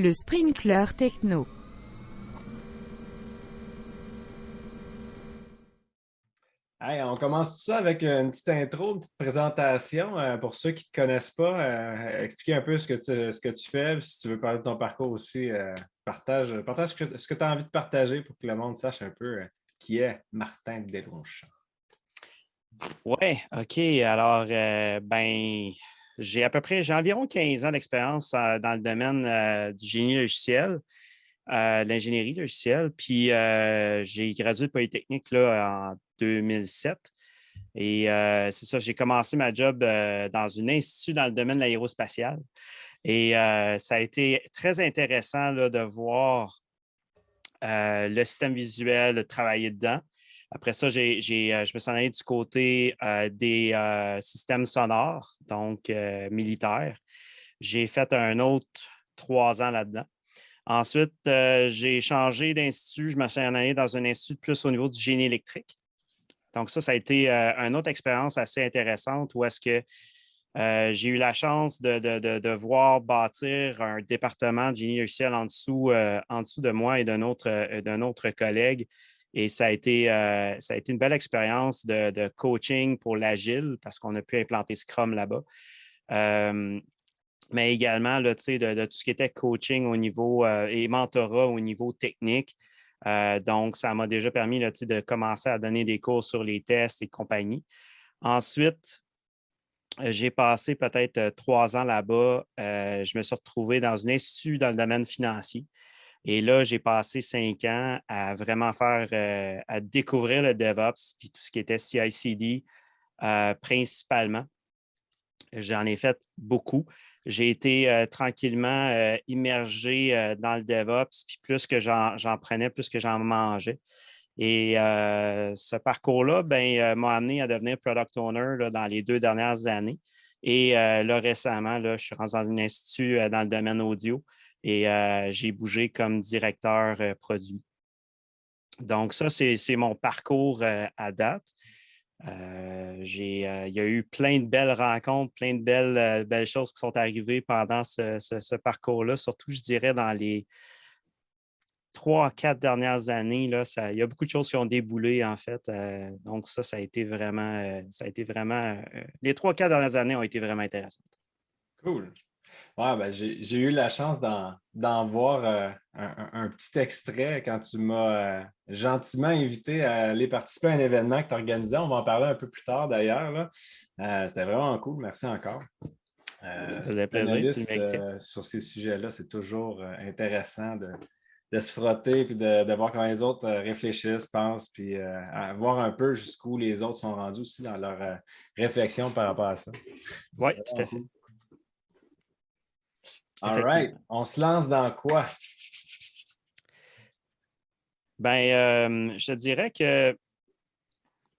Le sprinkler techno. Hey, on commence tout ça avec une petite intro, une petite présentation. Pour ceux qui ne te connaissent pas, expliquer un peu ce que tu fais. Si tu veux parler de ton parcours aussi, partage ce que tu as envie de partager pour que le monde sache un peu qui est Martin Deslongchamps. Oui, OK. Alors, j'ai environ 15 ans d'expérience dans le domaine du génie logiciel, de l'ingénierie logicielle. Puis, j'ai gradué de Polytechnique là, en 2007. Et c'est ça, j'ai commencé ma job dans un institut dans le domaine de l'aérospatial. Et ça a été très intéressant là, de voir le système visuel, de travailler dedans. Après ça, je me suis en allé du côté des systèmes sonores, donc militaires. J'ai fait un autre 3 ans là-dedans. Ensuite, j'ai changé d'institut. Je me suis en allé dans un institut plus au niveau du génie électrique. Donc, ça a été une autre expérience assez intéressante où est-ce que j'ai eu la chance de voir bâtir un département de génie logiciel en dessous de moi et d'un autre collègue. Et ça a été une belle expérience de coaching pour l'agile parce qu'on a pu implanter Scrum là-bas. Mais également là, de tout ce qui était coaching au niveau et mentorat au niveau technique. Donc, ça m'a déjà permis là, de commencer à donner des cours sur les tests et compagnie. Ensuite, j'ai passé peut-être 3 ans là-bas. Je me suis retrouvé dans un institut dans le domaine financier. Et là, j'ai passé 5 ans à vraiment à découvrir le DevOps puis tout ce qui était CI/CD principalement. J'en ai fait beaucoup. J'ai été tranquillement immergé dans le DevOps, puis plus que j'en prenais, plus que j'en mangeais. Et ce parcours-là m'a amené à devenir product owner là, dans les 2 dernières années. Et là, récemment, là, je suis rentré dans un institut dans le domaine audio et j'ai bougé comme directeur produit. Donc, ça, c'est mon parcours à date. Il y a eu plein de belles rencontres, plein de belles choses qui sont arrivées pendant ce parcours-là, surtout, je dirais, dans les 3, 4 dernières années, là, il y a beaucoup de choses qui ont déboulé, en fait. Donc, ça a été vraiment, les 3, 4 dernières années ont été vraiment intéressantes. Cool. Ouais, ben, j'ai eu la chance d'en voir un petit extrait quand tu m'as gentiment invité à aller participer à un événement que tu organisais. On va en parler un peu plus tard d'ailleurs, là. C'était vraiment cool. Merci encore. Ça faisait plaisir, tu le Analyste méritais. sur ces sujets-là, c'est toujours intéressant de se frotter puis de voir comment les autres réfléchissent, pensent, puis à voir un peu jusqu'où les autres sont rendus aussi dans leur réflexion par rapport à ça. Oui, C'était tout vraiment à fait. cool. All right. Effectivement. On se lance dans quoi? Je te dirais que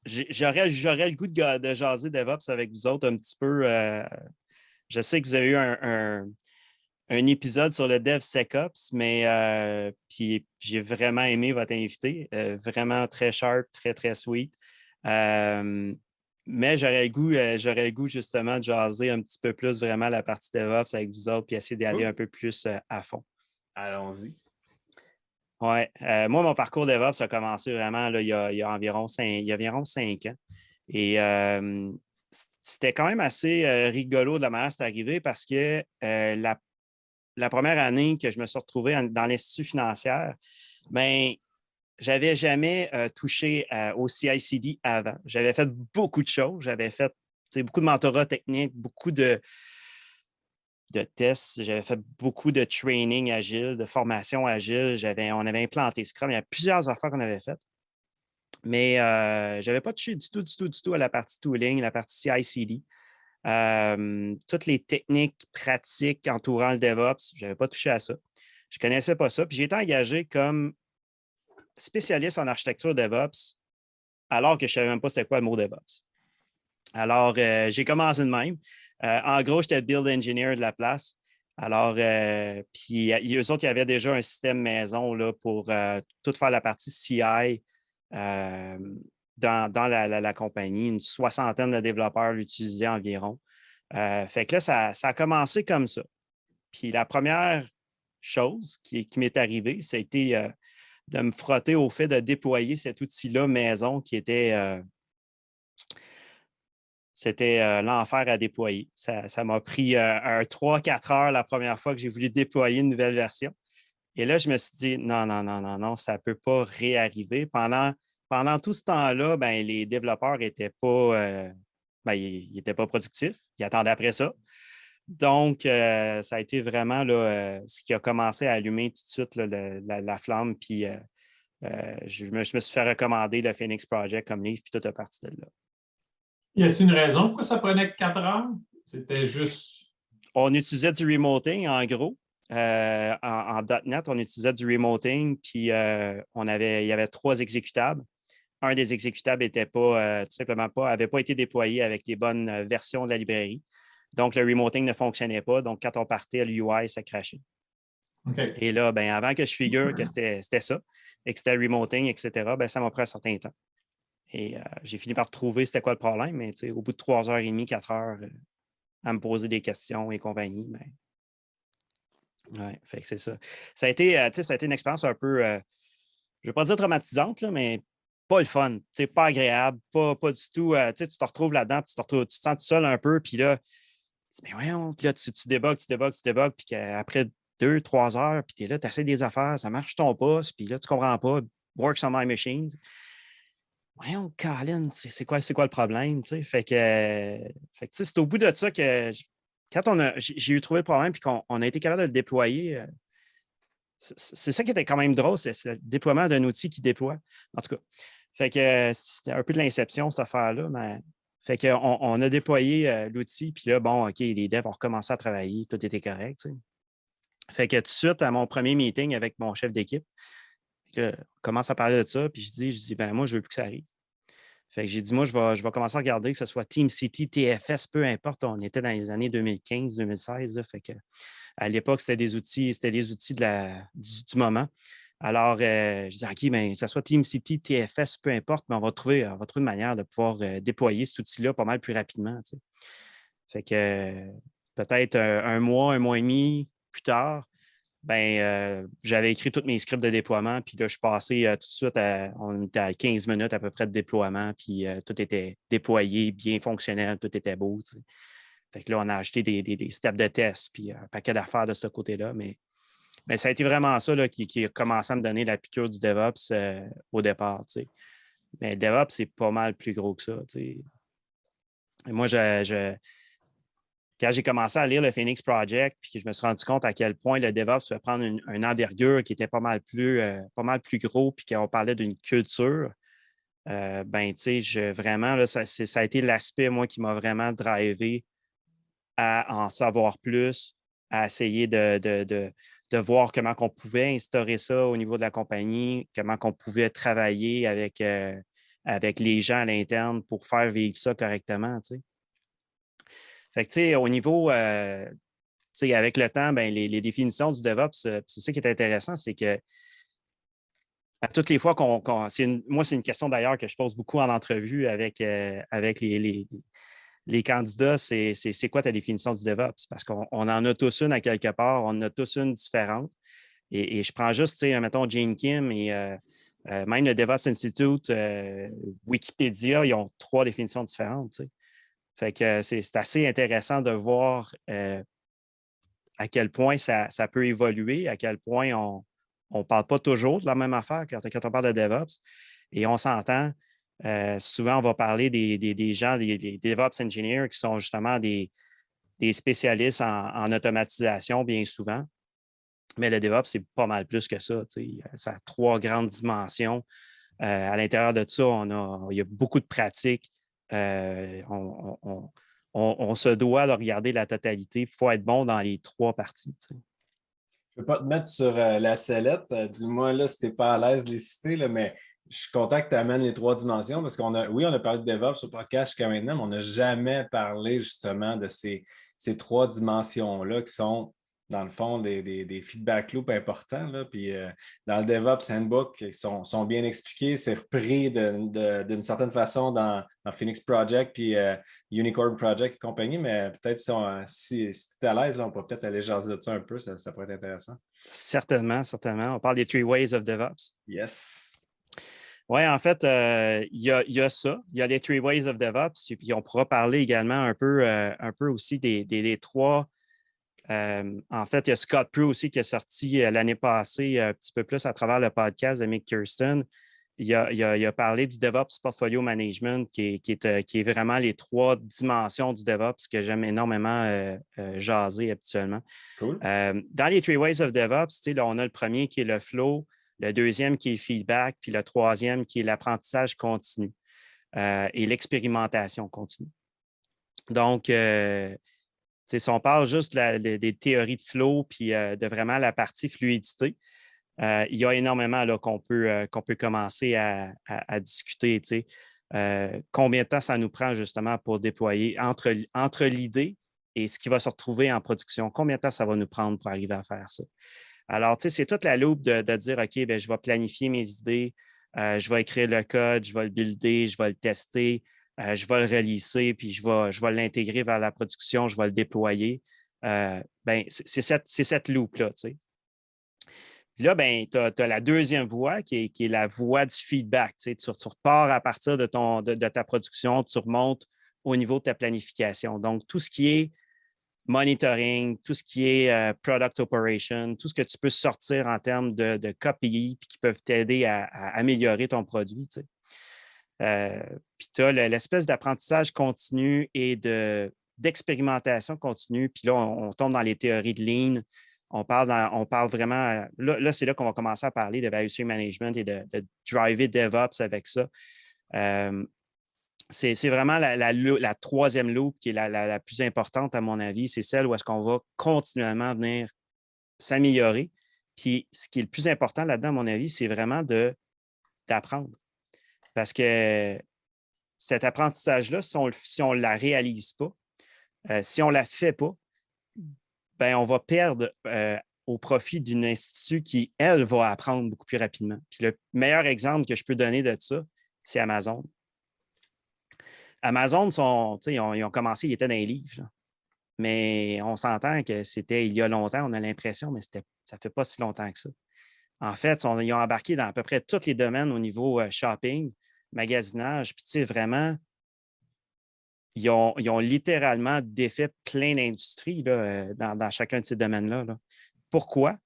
j'aurais le goût de jaser DevOps avec vous autres un petit peu. Je sais que vous avez eu un épisode sur le DevSecOps, mais puis j'ai vraiment aimé votre invité. Vraiment très sharp, très, très sweet. Mais j'aurais le goût justement de jaser un petit peu plus vraiment la partie DevOps avec vous autres, puis essayer d'aller Cool. un peu plus à fond. Allons-y. Oui. Moi, mon parcours DevOps a commencé vraiment là, il y a environ 5 ans. Et c'était quand même assez rigolo de la manière dont c'est arrivé parce que la première année que je me suis retrouvé dans l'institut financier, ben, j'avais jamais touché au CI/CD avant. J'avais fait beaucoup de choses. J'avais fait beaucoup de mentorat technique, beaucoup de tests. J'avais fait beaucoup de training agile, de formation agile. On avait implanté Scrum. Il y a plusieurs affaires qu'on avait faites. Mais je n'avais pas touché du tout à la partie tooling, la partie CI/CD. Toutes les techniques pratiques entourant le DevOps, je n'avais pas touché à ça. Je ne connaissais pas ça. Puis j'ai été engagé comme spécialiste en architecture DevOps alors que je ne savais même pas c'était quoi le mot DevOps. Alors, j'ai commencé de même. En gros, j'étais build engineer de la place. Alors, puis eux autres, il y avait déjà un système maison là, pour tout faire la partie CI dans la compagnie. Une soixantaine de développeurs l'utilisaient environ. Fait que là, ça a commencé comme ça. Puis la première chose qui m'est arrivée, ça a été de me frotter au fait de déployer cet outil-là maison qui était c'était l'enfer à déployer. Ça m'a pris un 3-4 heures la première fois que j'ai voulu déployer une nouvelle version. Et là, je me suis dit, non, non, non, non, non, ça ne peut pas réarriver. Pendant tout ce temps-là, ben, les développeurs n'étaient pas, ils étaient pas productifs. Ils attendaient après ça. Donc, ça a été vraiment là, ce qui a commencé à allumer tout de suite là, la flamme. Puis, je me suis fait recommander le Phoenix Project comme livre, puis tout est parti de là. Y a-t-il une raison pourquoi ça prenait 4 heures? C'était juste. On utilisait du remoting, en gros. En .NET, on utilisait du remoting, puis il y avait 3 exécutables. Un des exécutables n'était pas, tout simplement pas, n'avait pas été déployé avec les bonnes versions de la librairie. Donc, le remoting ne fonctionnait pas. Donc, quand on partait, l'UI, ça crachait. Okay. Et là, ben, avant que je figure que c'était ça et que c'était le remoting, etc., ben, ça m'a pris un certain temps. Et j'ai fini par trouver c'était quoi le problème, mais au bout de 3h30, 4 heures, à me poser des questions et compagnie, ben, ouais, fait que c'est ça. Ça a été une expérience un peu, je ne vais pas dire traumatisante, là, mais pas le fun, pas agréable, pas du tout. Tu te retrouves là-dedans, puis tu te sens tout seul un peu, puis là, mais voyons, puis là, tu débugs, puis qu'après 2-3 heures, puis tu es là, tu essaies des affaires, ça marche ton poste, puis là, tu ne comprends pas, works on my machines. Voyons, Colin, c'est quoi le problème? Fait que c'est au bout de ça que quand j'ai eu trouvé le problème puis qu'on a été capable de le déployer, c'est ça qui était quand même drôle, c'est le déploiement d'un outil qui déploie. En tout cas, fait que c'était un peu de l'inception, cette affaire-là. Mais, fait qu'on a déployé l'outil, puis là, bon, OK, les devs ont recommencé à travailler, tout était correct. Fait que tout de suite, à mon premier meeting avec mon chef d'équipe, on commence à parler de ça, puis je dis, ben moi, je veux plus que ça arrive. Fait que j'ai dit, moi, je vais commencer à regarder que ce soit TeamCity, TFS, peu importe. On était dans les années 2015-2016. Fait que, à l'époque, c'était des outils du moment. Alors, je dis, OK, bien, que ce soit TeamCity, TFS, peu importe, mais on va trouver une manière de pouvoir déployer cet outil-là pas mal plus rapidement. Fait que peut-être un mois et demi plus tard, j'avais écrit tous mes scripts de déploiement, puis là, je suis passé tout de suite on était à 15 minutes à peu près de déploiement, puis tout était déployé, bien fonctionnel, tout était beau. Fait que là, on a acheté des steps de test, puis un paquet d'affaires de ce côté-là, mais ça a été vraiment ça là, qui a commencé à me donner la piqûre du DevOps au départ. Mais le DevOps, c'est pas mal plus gros que ça. Et moi, quand j'ai commencé à lire le Phoenix Project, puis je me suis rendu compte à quel point le DevOps pouvait prendre une envergure qui était pas mal plus gros, puis qu'on parlait d'une culture, vraiment, là, ça a été l'aspect, moi, qui m'a vraiment drivé à en savoir plus, à essayer de voir comment on pouvait instaurer ça au niveau de la compagnie, comment on pouvait travailler avec les gens à l'interne pour faire vivre ça correctement, tu sais. Fait que, tu sais, au niveau, avec le temps, les définitions du DevOps, c'est ça qui est intéressant, c'est que à toutes les fois moi, c'est une question d'ailleurs que je pose beaucoup en entrevue avec les candidats, c'est quoi ta définition du DevOps? Parce qu'on en a tous une à quelque part, on en a tous une différente. Et je prends juste, mettons, Jane Kim et même le DevOps Institute, Wikipédia, ils ont 3 définitions différentes, tu sais. Fait que c'est assez intéressant de voir à quel point ça peut évoluer, à quel point on ne parle pas toujours de la même affaire quand on parle de DevOps. Et on s'entend, souvent, on va parler des gens, des DevOps engineers qui sont justement des spécialistes en automatisation bien souvent. Mais le DevOps, c'est pas mal plus que ça. Ça a 3 grandes dimensions. À l'intérieur de ça, il y a beaucoup de pratiques. On se doit de regarder la totalité. Il faut être bon dans les 3 parties. Je ne veux pas te mettre sur la sellette. Dis-moi là, si tu n'es pas à l'aise de les citer, là, mais je suis content que tu amènes les 3 dimensions parce on a parlé de DevOps sur le podcast jusqu'à maintenant, mais on n'a jamais parlé justement de ces 3 dimensions-là qui sont dans le fond, des feedback loops importants. Là. Puis dans le DevOps Handbook, ils sont bien expliqués. C'est repris d'une certaine façon dans Phoenix Project puis Unicorn Project et compagnie, mais peut-être si tu es à l'aise, là, on peut peut-être aller jaser de ça un peu, ça pourrait être intéressant. Certainement, certainement. On parle des 3 ways of DevOps. Yes. Oui, en fait, il y a ça. Il y a les 3 ways of DevOps. Et puis, on pourra parler également un peu aussi des 3. En fait, il y a Scott Prue aussi qui est sorti l'année passée, un petit peu plus à travers le podcast de Mick Kirsten. Il a parlé du DevOps Portfolio Management, qui est vraiment les 3 dimensions du DevOps que j'aime énormément jaser habituellement. Cool. Dans les 3 ways of DevOps, là, on a le premier qui est le flow, le deuxième qui est le feedback, puis le troisième qui est l'apprentissage continu et l'expérimentation continue. Donc, si on parle juste des théories de flow puis de vraiment la partie fluidité, il y a énormément là, qu'on peut commencer à discuter. Combien de temps ça nous prend justement pour déployer entre l'idée et ce qui va se retrouver en production? Combien de temps ça va nous prendre pour arriver à faire ça? Alors, c'est toute la loupe de dire, OK, bien, je vais planifier mes idées, je vais écrire le code, je vais le builder, je vais le tester. Je vais le releaser, puis je vais l'intégrer vers la production, je vais le déployer. C'est cette loupe-là. Puis là, tu as la deuxième voie qui est la voie du feedback. Tu repars à partir de ta production, tu remontes au niveau de ta planification. Donc, tout ce qui est monitoring, tout ce qui est product operation, tout ce que tu peux sortir en termes de KPI puis qui peuvent t'aider à améliorer ton produit. Puis tu as l'espèce d'apprentissage continu et d'expérimentation continue. Puis là, on tombe dans les théories de Lean. On parle vraiment. Là, c'est là qu'on va commencer à parler de value stream management et de driver DevOps avec ça. C'est vraiment la troisième loupe qui est la plus importante, à mon avis. C'est celle où est-ce qu'on va continuellement venir s'améliorer. Puis ce qui est le plus important là-dedans, à mon avis, c'est vraiment d'apprendre. Parce que cet apprentissage-là, si on ne la réalise pas, si on ne la fait pas, ben on va perdre au profit d'une institut qui, elle, va apprendre beaucoup plus rapidement. Puis le meilleur exemple que je peux donner de ça, c'est Amazon. Amazon, ils ont commencé, ils étaient dans les livres. Là. Mais on s'entend que c'était il y a longtemps, on a l'impression, mais ça ne fait pas si longtemps que ça. En fait, ils ont embarqué dans à peu près tous les domaines au niveau shopping, magasinage, puis vraiment, ils ont littéralement défait plein d'industries dans chacun de ces domaines-là. Là. Pourquoi?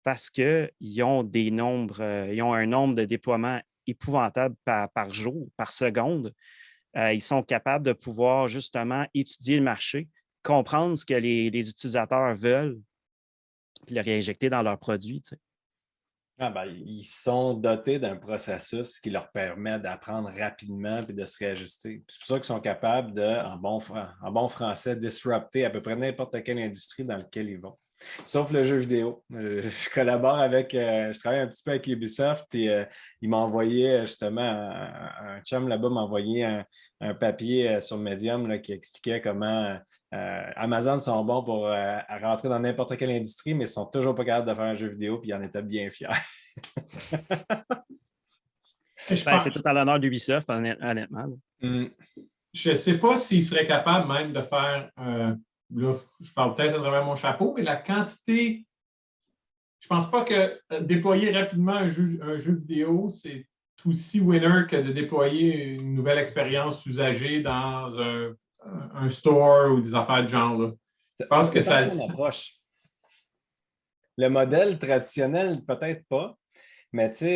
Parce qu'ils ont ils ont un nombre de déploiements épouvantable par jour, par seconde. Ils sont capables de pouvoir justement étudier le marché, comprendre ce que les utilisateurs veulent, puis le réinjecter dans leurs produits. Ils sont dotés d'un processus qui leur permet d'apprendre rapidement et de se réajuster. C'est pour ça qu'ils sont capables de, en bon français, disrupter à peu près n'importe quelle industrie dans laquelle ils vont. Sauf le jeu vidéo. Je collabore je travaille un petit peu avec Ubisoft, puis il m'a envoyé justement, un chum là-bas m'a envoyé un papier sur Medium là, qui expliquait comment Amazon sont bons pour rentrer dans n'importe quelle industrie, mais ils ne sont toujours pas capables de faire un jeu vidéo, puis ils en étaient bien fiers. C'est tout à l'honneur d'Ubisoft, honnêtement. Je ne sais pas s'ils seraient capables même de faire, là, je parle peut-être à travers mon chapeau, mais la quantité, je ne pense pas que déployer rapidement un jeu vidéo, c'est aussi winner que de déployer une nouvelle expérience usagée dans un store ou des affaires de genre. Là. Je pense que ça... approche. Le modèle traditionnel, peut-être pas. Mais tu sais,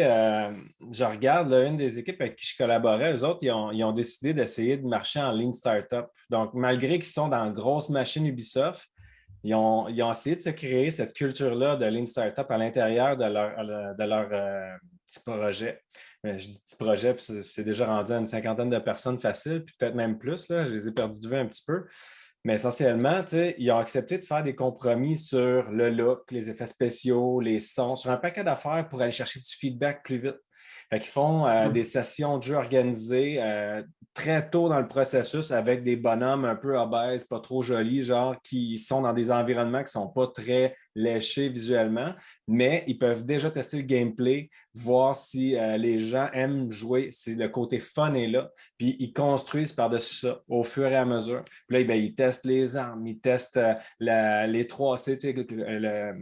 je regarde là, une des équipes avec qui je collaborais, eux autres, ils ont décidé d'essayer de marcher en Lean Startup. Donc, malgré qu'ils sont dans grosses machines Ubisoft, ils ont essayé de se créer cette culture-là de Lean Startup à l'intérieur de leur petit projet. Je dis petit projet, puis c'est déjà rendu à une cinquantaine de personnes faciles, puis peut-être même plus. Là, je les ai perdus de vue un petit peu. Mais essentiellement, ils ont accepté de faire des compromis sur le look, les effets spéciaux, les sons, sur un paquet d'affaires pour aller chercher du feedback plus vite. Fait qu'ils font des sessions de jeu organisées très tôt dans le processus avec des bonhommes un peu obèses, pas trop jolis, genre qui sont dans des environnements qui ne sont pas très lécher visuellement, mais ils peuvent déjà tester le gameplay, voir si les gens aiment jouer, si le côté fun est là, puis ils construisent par-dessus ça au fur et à mesure. Puis là, ben, ils testent les armes, ils testent les 3C, tu sais,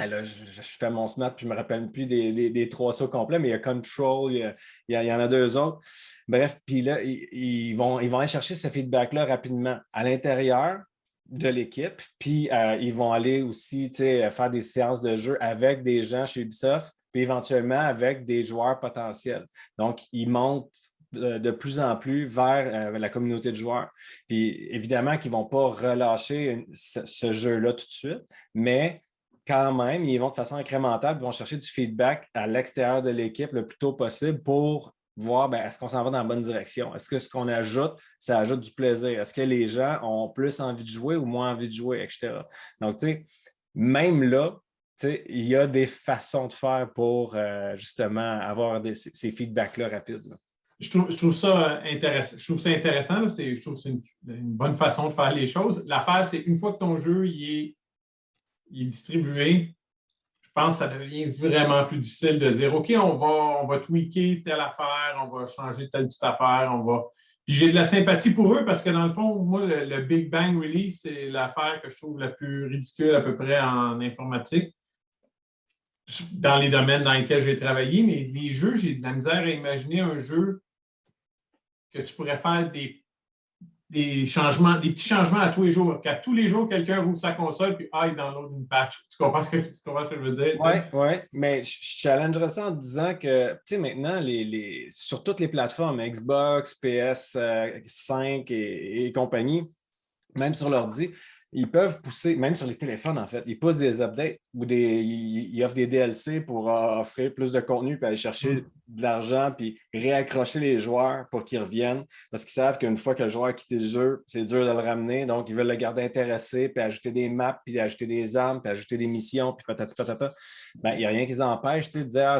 là, je fais mon smart puis je ne me rappelle plus des 3C complets, mais il y a Control, il y en a 2 autres. Bref, puis là, ils vont aller chercher ce feedback-là rapidement à l'intérieur de l'équipe, puis ils vont aller aussi faire des séances de jeu avec des gens chez Ubisoft, puis éventuellement avec des joueurs potentiels. Donc, ils montent de plus en plus vers la communauté de joueurs. Puis évidemment qu'ils ne vont pas relâcher ce jeu-là tout de suite, mais quand même, ils vont de façon incrémentale, ils vont chercher du feedback à l'extérieur de l'équipe le plus tôt possible pour voir est-ce qu'on s'en va dans la bonne direction? Est-ce que ce qu'on ajoute, ça ajoute du plaisir? Est-ce que les gens ont plus envie de jouer ou moins envie de jouer, etc. Donc, tu sais, même là, il y a des façons de faire pour justement avoir ces feedbacks-là rapides. Là. Je trouve ça intéressant. Je trouve ça intéressant. Là, je trouve que c'est une bonne façon de faire les choses. L'affaire, c'est une fois que ton jeu il est distribué, je pense que ça devient vraiment plus difficile de dire OK, on va tweaker telle affaire, on va changer telle petite affaire, Puis j'ai de la sympathie pour eux parce que dans le fond, moi, le Big Bang Release, c'est l'affaire que je trouve la plus ridicule à peu près en informatique, dans les domaines dans lesquels j'ai travaillé, mais les jeux, j'ai de la misère à imaginer un jeu que tu pourrais faire des changements, des petits changements à tous les jours. Qu'à tous les jours, quelqu'un rouvre sa console puis il download une patch. Tu comprends ce que je veux dire? Oui, mais je challengerais ça en disant que, tu sais, maintenant, sur toutes les plateformes, Xbox, PS5 et compagnie, même sur l'ordi, ils peuvent pousser, même sur les téléphones, en fait, ils poussent des updates ou ils offrent des DLC pour offrir plus de contenu puis aller chercher de l'argent puis réaccrocher les joueurs pour qu'ils reviennent parce qu'ils savent qu'une fois que le joueur a quitté le jeu, c'est dur de le ramener. Donc, ils veulent le garder intéressé puis ajouter des maps puis ajouter des armes puis ajouter des missions puis patati patata. Ben, il n'y a rien qui les empêche de dire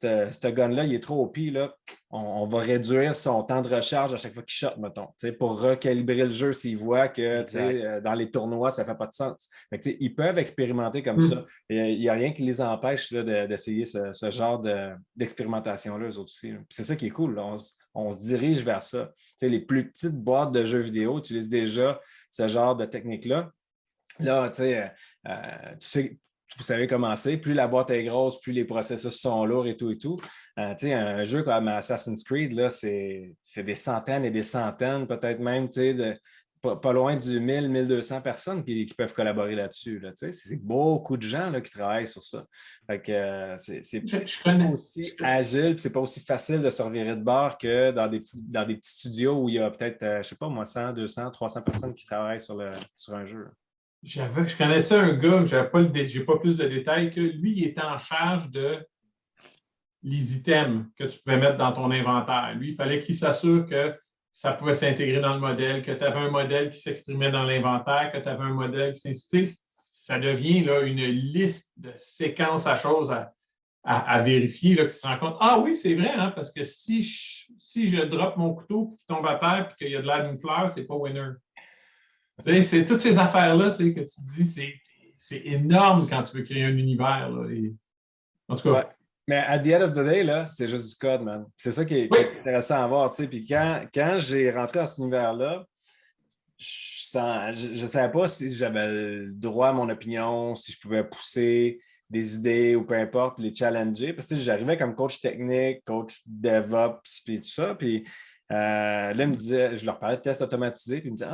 ce gun-là, il est trop OP, là. On va réduire son temps de recharge à chaque fois qu'il shot, mettons, pour recalibrer le jeu s'ils voient que dans les tournois, ça ne fait pas de sens. Fait ils peuvent expérimenter comme ça. Il n'y a rien qui les empêche là, d'essayer ce genre d'expérimentation-là, eux autres aussi. C'est ça qui est cool. Là. On se dirige vers ça. Les plus petites boîtes de jeux vidéo utilisent déjà ce genre de technique-là. Là, tu sais, vous savez comment c'est. Plus la boîte est grosse, plus les processus sont lourds et tout et tout. Un jeu comme Assassin's Creed, là, c'est des centaines et des centaines, peut-être même pas loin du 1000, 1200 personnes qui peuvent collaborer là-dessus. Là, c'est beaucoup de gens là, qui travaillent sur ça. Fait que, c'est pas aussi agile, c'est pas aussi facile de se revirer de bord que dans des petits studios où il y a peut-être, je ne sais pas moi, 100, 200, 300 personnes qui travaillent sur un jeu. Je connaissais un gars, je n'ai pas plus de détails, que lui, il était en charge de les items que tu pouvais mettre dans ton inventaire. Lui, il fallait qu'il s'assure que ça pouvait s'intégrer dans le modèle, que tu avais un modèle qui s'exprimait dans l'inventaire, que tu avais un modèle qui s'instituait. Ça devient là, une liste de séquences à choses à vérifier, là, que tu te rends compte. Ah oui, c'est vrai, hein, parce que si je drop mon couteau et qu'il tombe à terre et qu'il y a de l'air d'une fleur, c'est pas winner. C'est toutes ces affaires-là que tu te dis, c'est énorme quand tu veux créer un univers. Là, en tout cas. Ouais. Mais at the end of the day, là, c'est juste du code, man. C'est ça qui est intéressant à voir. Puis quand j'ai rentré dans cet univers-là, je ne savais pas si j'avais le droit à mon opinion, si je pouvais pousser des idées ou peu importe, les challenger. Parce que j'arrivais comme coach technique, coach DevOps, puis tout ça. Puis là, il me disait, je leur parlais de tests automatisés, puis il me disait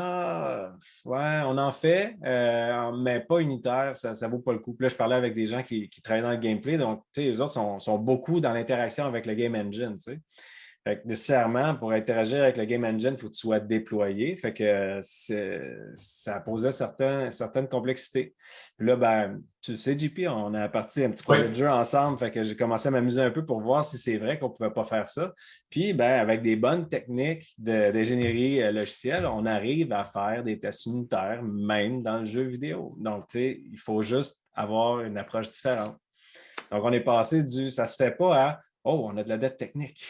ouais, on en fait, mais pas unitaire, ça ne vaut pas le coup. Puis là, je parlais avec des gens qui travaillent dans le gameplay, donc les autres sont beaucoup dans l'interaction avec le game engine. T'sais. Fait que nécessairement, pour interagir avec le Game Engine, il faut que tu sois déployé. Fait que ça posait certaines complexités. Puis là, ben, tu le sais, JP, on a parti un petit projet de jeu ensemble. Fait que j'ai commencé à m'amuser un peu pour voir si c'est vrai qu'on ne pouvait pas faire ça. Puis, ben, avec des bonnes techniques d'ingénierie logicielle, on arrive à faire des tests unitaires, même dans le jeu vidéo. Donc, tu sais, il faut juste avoir une approche différente. Donc, on est passé du « ça ne se fait pas » à « oh, on a de la dette technique ».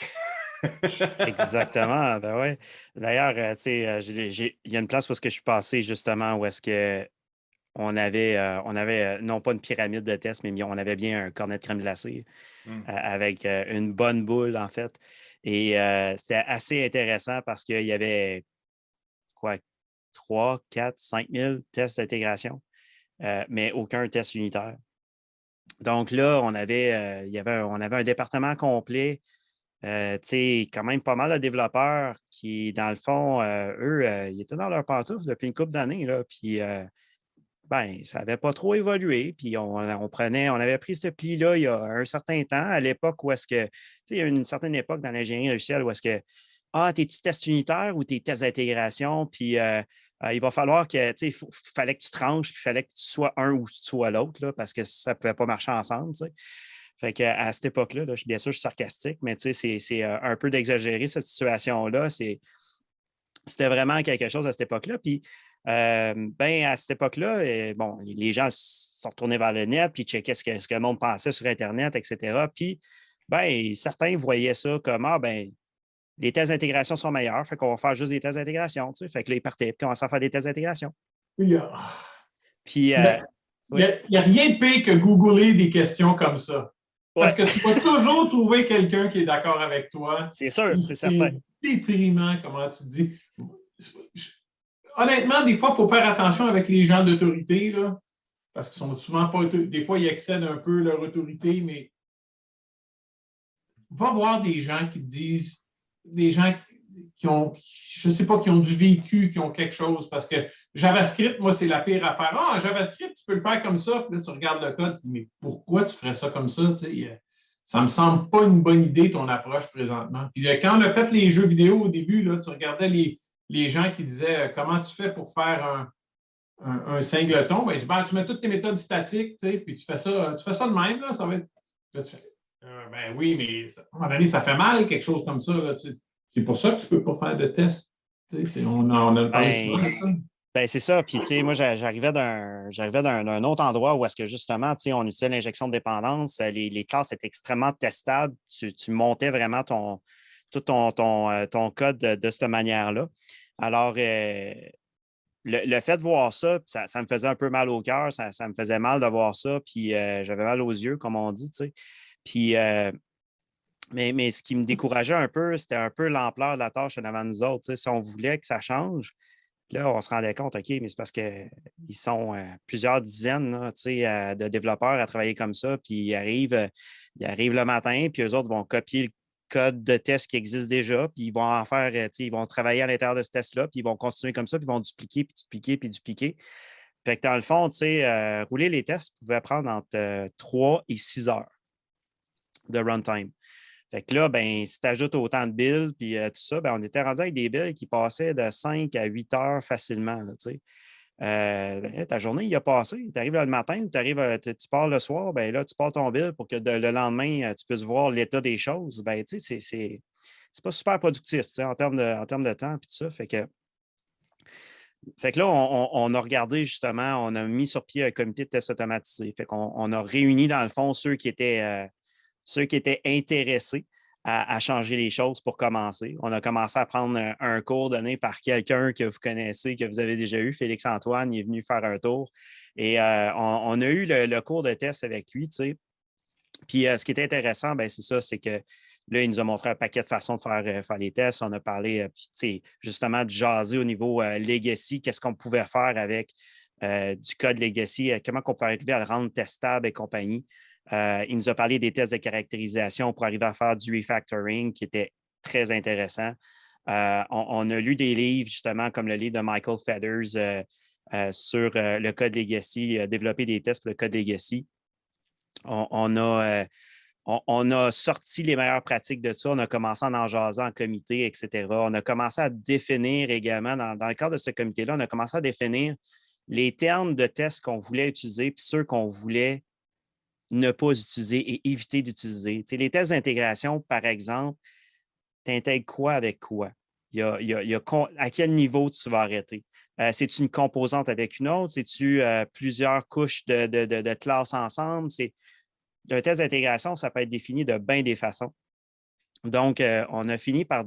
Exactement, ben oui. D'ailleurs, il y a une place où est-ce que je suis passé justement, où est-ce que on avait non pas une pyramide de tests, mais on avait bien un cornet de crème glacée avec une bonne boule, en fait. Et c'était assez intéressant parce qu'il y avait quoi, 3, 4, 5 000 tests d'intégration, mais aucun test unitaire. Donc là, on avait un département complet, quand même pas mal de développeurs qui, dans le fond, eux, ils étaient dans leur pantoufle depuis une couple d'années, là, puis ça n'avait pas trop évolué. Puis on avait pris ce pli-là il y a un certain temps, à l'époque où est-ce que, il y a une certaine époque dans l'ingénierie logicielle où est-ce que, t'es-tu test unitaire ou t'es test d'intégration? Puis il va falloir que, fallait que tu tranches, puis il fallait que tu sois un ou tu sois l'autre, là, parce que ça ne pouvait pas marcher ensemble, tu sais. Fait qu'à cette époque-là, là, bien sûr, je suis sarcastique, mais c'est un peu d'exagérer cette situation-là. C'était vraiment quelque chose à cette époque-là. Puis, à cette époque-là, les gens se sont retournés vers le net, puis checker ce que le monde pensait sur Internet, etc. Puis, certains voyaient ça comme, les tests d'intégration sont meilleurs, fait qu'on va faire juste des tests d'intégration. Fait que là, ils partaient, puis commençaient à faire des tests d'intégration. Oui, Puis, il n'y a rien de pire que googler des questions comme ça. Parce que tu vas toujours trouver quelqu'un qui est d'accord avec toi. C'est sûr, c'est certain. C'est déprimant, comment tu dis. Honnêtement, des fois, il faut faire attention avec les gens d'autorité, là, parce qu'ils sont souvent pas... Des fois, ils excèdent un peu leur autorité, mais va voir des gens qui te disent, des gens qui ont, je ne sais pas, qui ont du vécu, qui ont quelque chose, parce que JavaScript, moi, c'est la pire affaire. JavaScript, tu peux le faire comme ça, puis là, tu regardes le code, tu te dis, mais pourquoi tu ferais ça comme ça? Ça ne me semble pas une bonne idée, ton approche présentement. Puis quand on a fait les jeux vidéo au début, là, tu regardais les gens qui disaient comment tu fais pour faire un singleton. Tu mets toutes tes méthodes statiques, puis tu fais ça de même, là, ça va être. Là, tu fais, oui, mais à un moment donné, ça fait mal, quelque chose comme ça. Là, c'est pour ça que tu ne peux pas faire de tests. On a parlé souvent de ça. C'est ça. Puis, moi, j'arrivais d'un autre endroit où est-ce que, justement, on utilisait l'injection de dépendance. Les classes étaient extrêmement testables. Tu montais vraiment tout ton code de cette manière-là. Alors, le fait de voir ça, ça me faisait un peu mal au cœur. Ça me faisait mal de voir ça. Puis, j'avais mal aux yeux, comme on dit, Puis, mais ce qui me décourageait un peu, c'était un peu l'ampleur de la tâche en avant de nous autres. Si on voulait que ça change, là, on se rendait compte, OK, mais c'est parce qu'ils sont plusieurs dizaines là, de développeurs à travailler comme ça, puis ils arrivent le matin, puis eux autres vont copier le code de test qui existe déjà, puis ils vont en faire, ils vont travailler à l'intérieur de ce test-là, puis ils vont continuer comme ça, puis ils vont dupliquer, puis dupliquer, puis dupliquer. Fait que dans le fond, rouler les tests pouvait prendre entre 3 et 6 heures de runtime. Fait que là, si tu ajoutes autant de builds puis tout ça, on était rendu avec des builds qui passaient de 5 à 8 heures facilement. Là, ta journée, il a passé. Tu arrives le matin, tu pars le soir, là, tu pars ton build pour que le lendemain, tu puisses voir l'état des choses. C'est pas super productif en termes de temps puis tout ça. Fait que là, on a regardé justement, on a mis sur pied un comité de tests automatisé. Fait qu'on a réuni, dans le fond, ceux qui étaient intéressés à changer les choses pour commencer. On a commencé à prendre un cours donné par quelqu'un que vous connaissez, que vous avez déjà eu, Félix-Antoine, il est venu faire un tour. Et on a eu le cours de test avec lui, Puis ce qui est intéressant, c'est ça, c'est que là, il nous a montré un paquet de façons de faire les tests. On a parlé justement de jaser au niveau legacy, qu'est-ce qu'on pouvait faire avec du code legacy, comment on pouvait arriver à le rendre testable et compagnie. Il nous a parlé des tests de caractérisation pour arriver à faire du refactoring qui était très intéressant. On a lu des livres, justement, comme le livre de Michael Feathers sur le code legacy, développer des tests pour le code legacy. On a sorti les meilleures pratiques de ça. On a commencé à en jaser en comité, etc. On a commencé à définir également, dans le cadre de ce comité-là, on a commencé à définir les termes de tests qu'on voulait utiliser puis ceux qu'on voulait ne pas utiliser et éviter d'utiliser. Les tests d'intégration, par exemple, tu intègres quoi avec quoi? À quel niveau tu vas arrêter? C'est-tu une composante avec une autre? C'est-tu plusieurs couches de classes ensemble? Un test d'intégration, ça peut être défini de bien des façons. Donc, on a fini par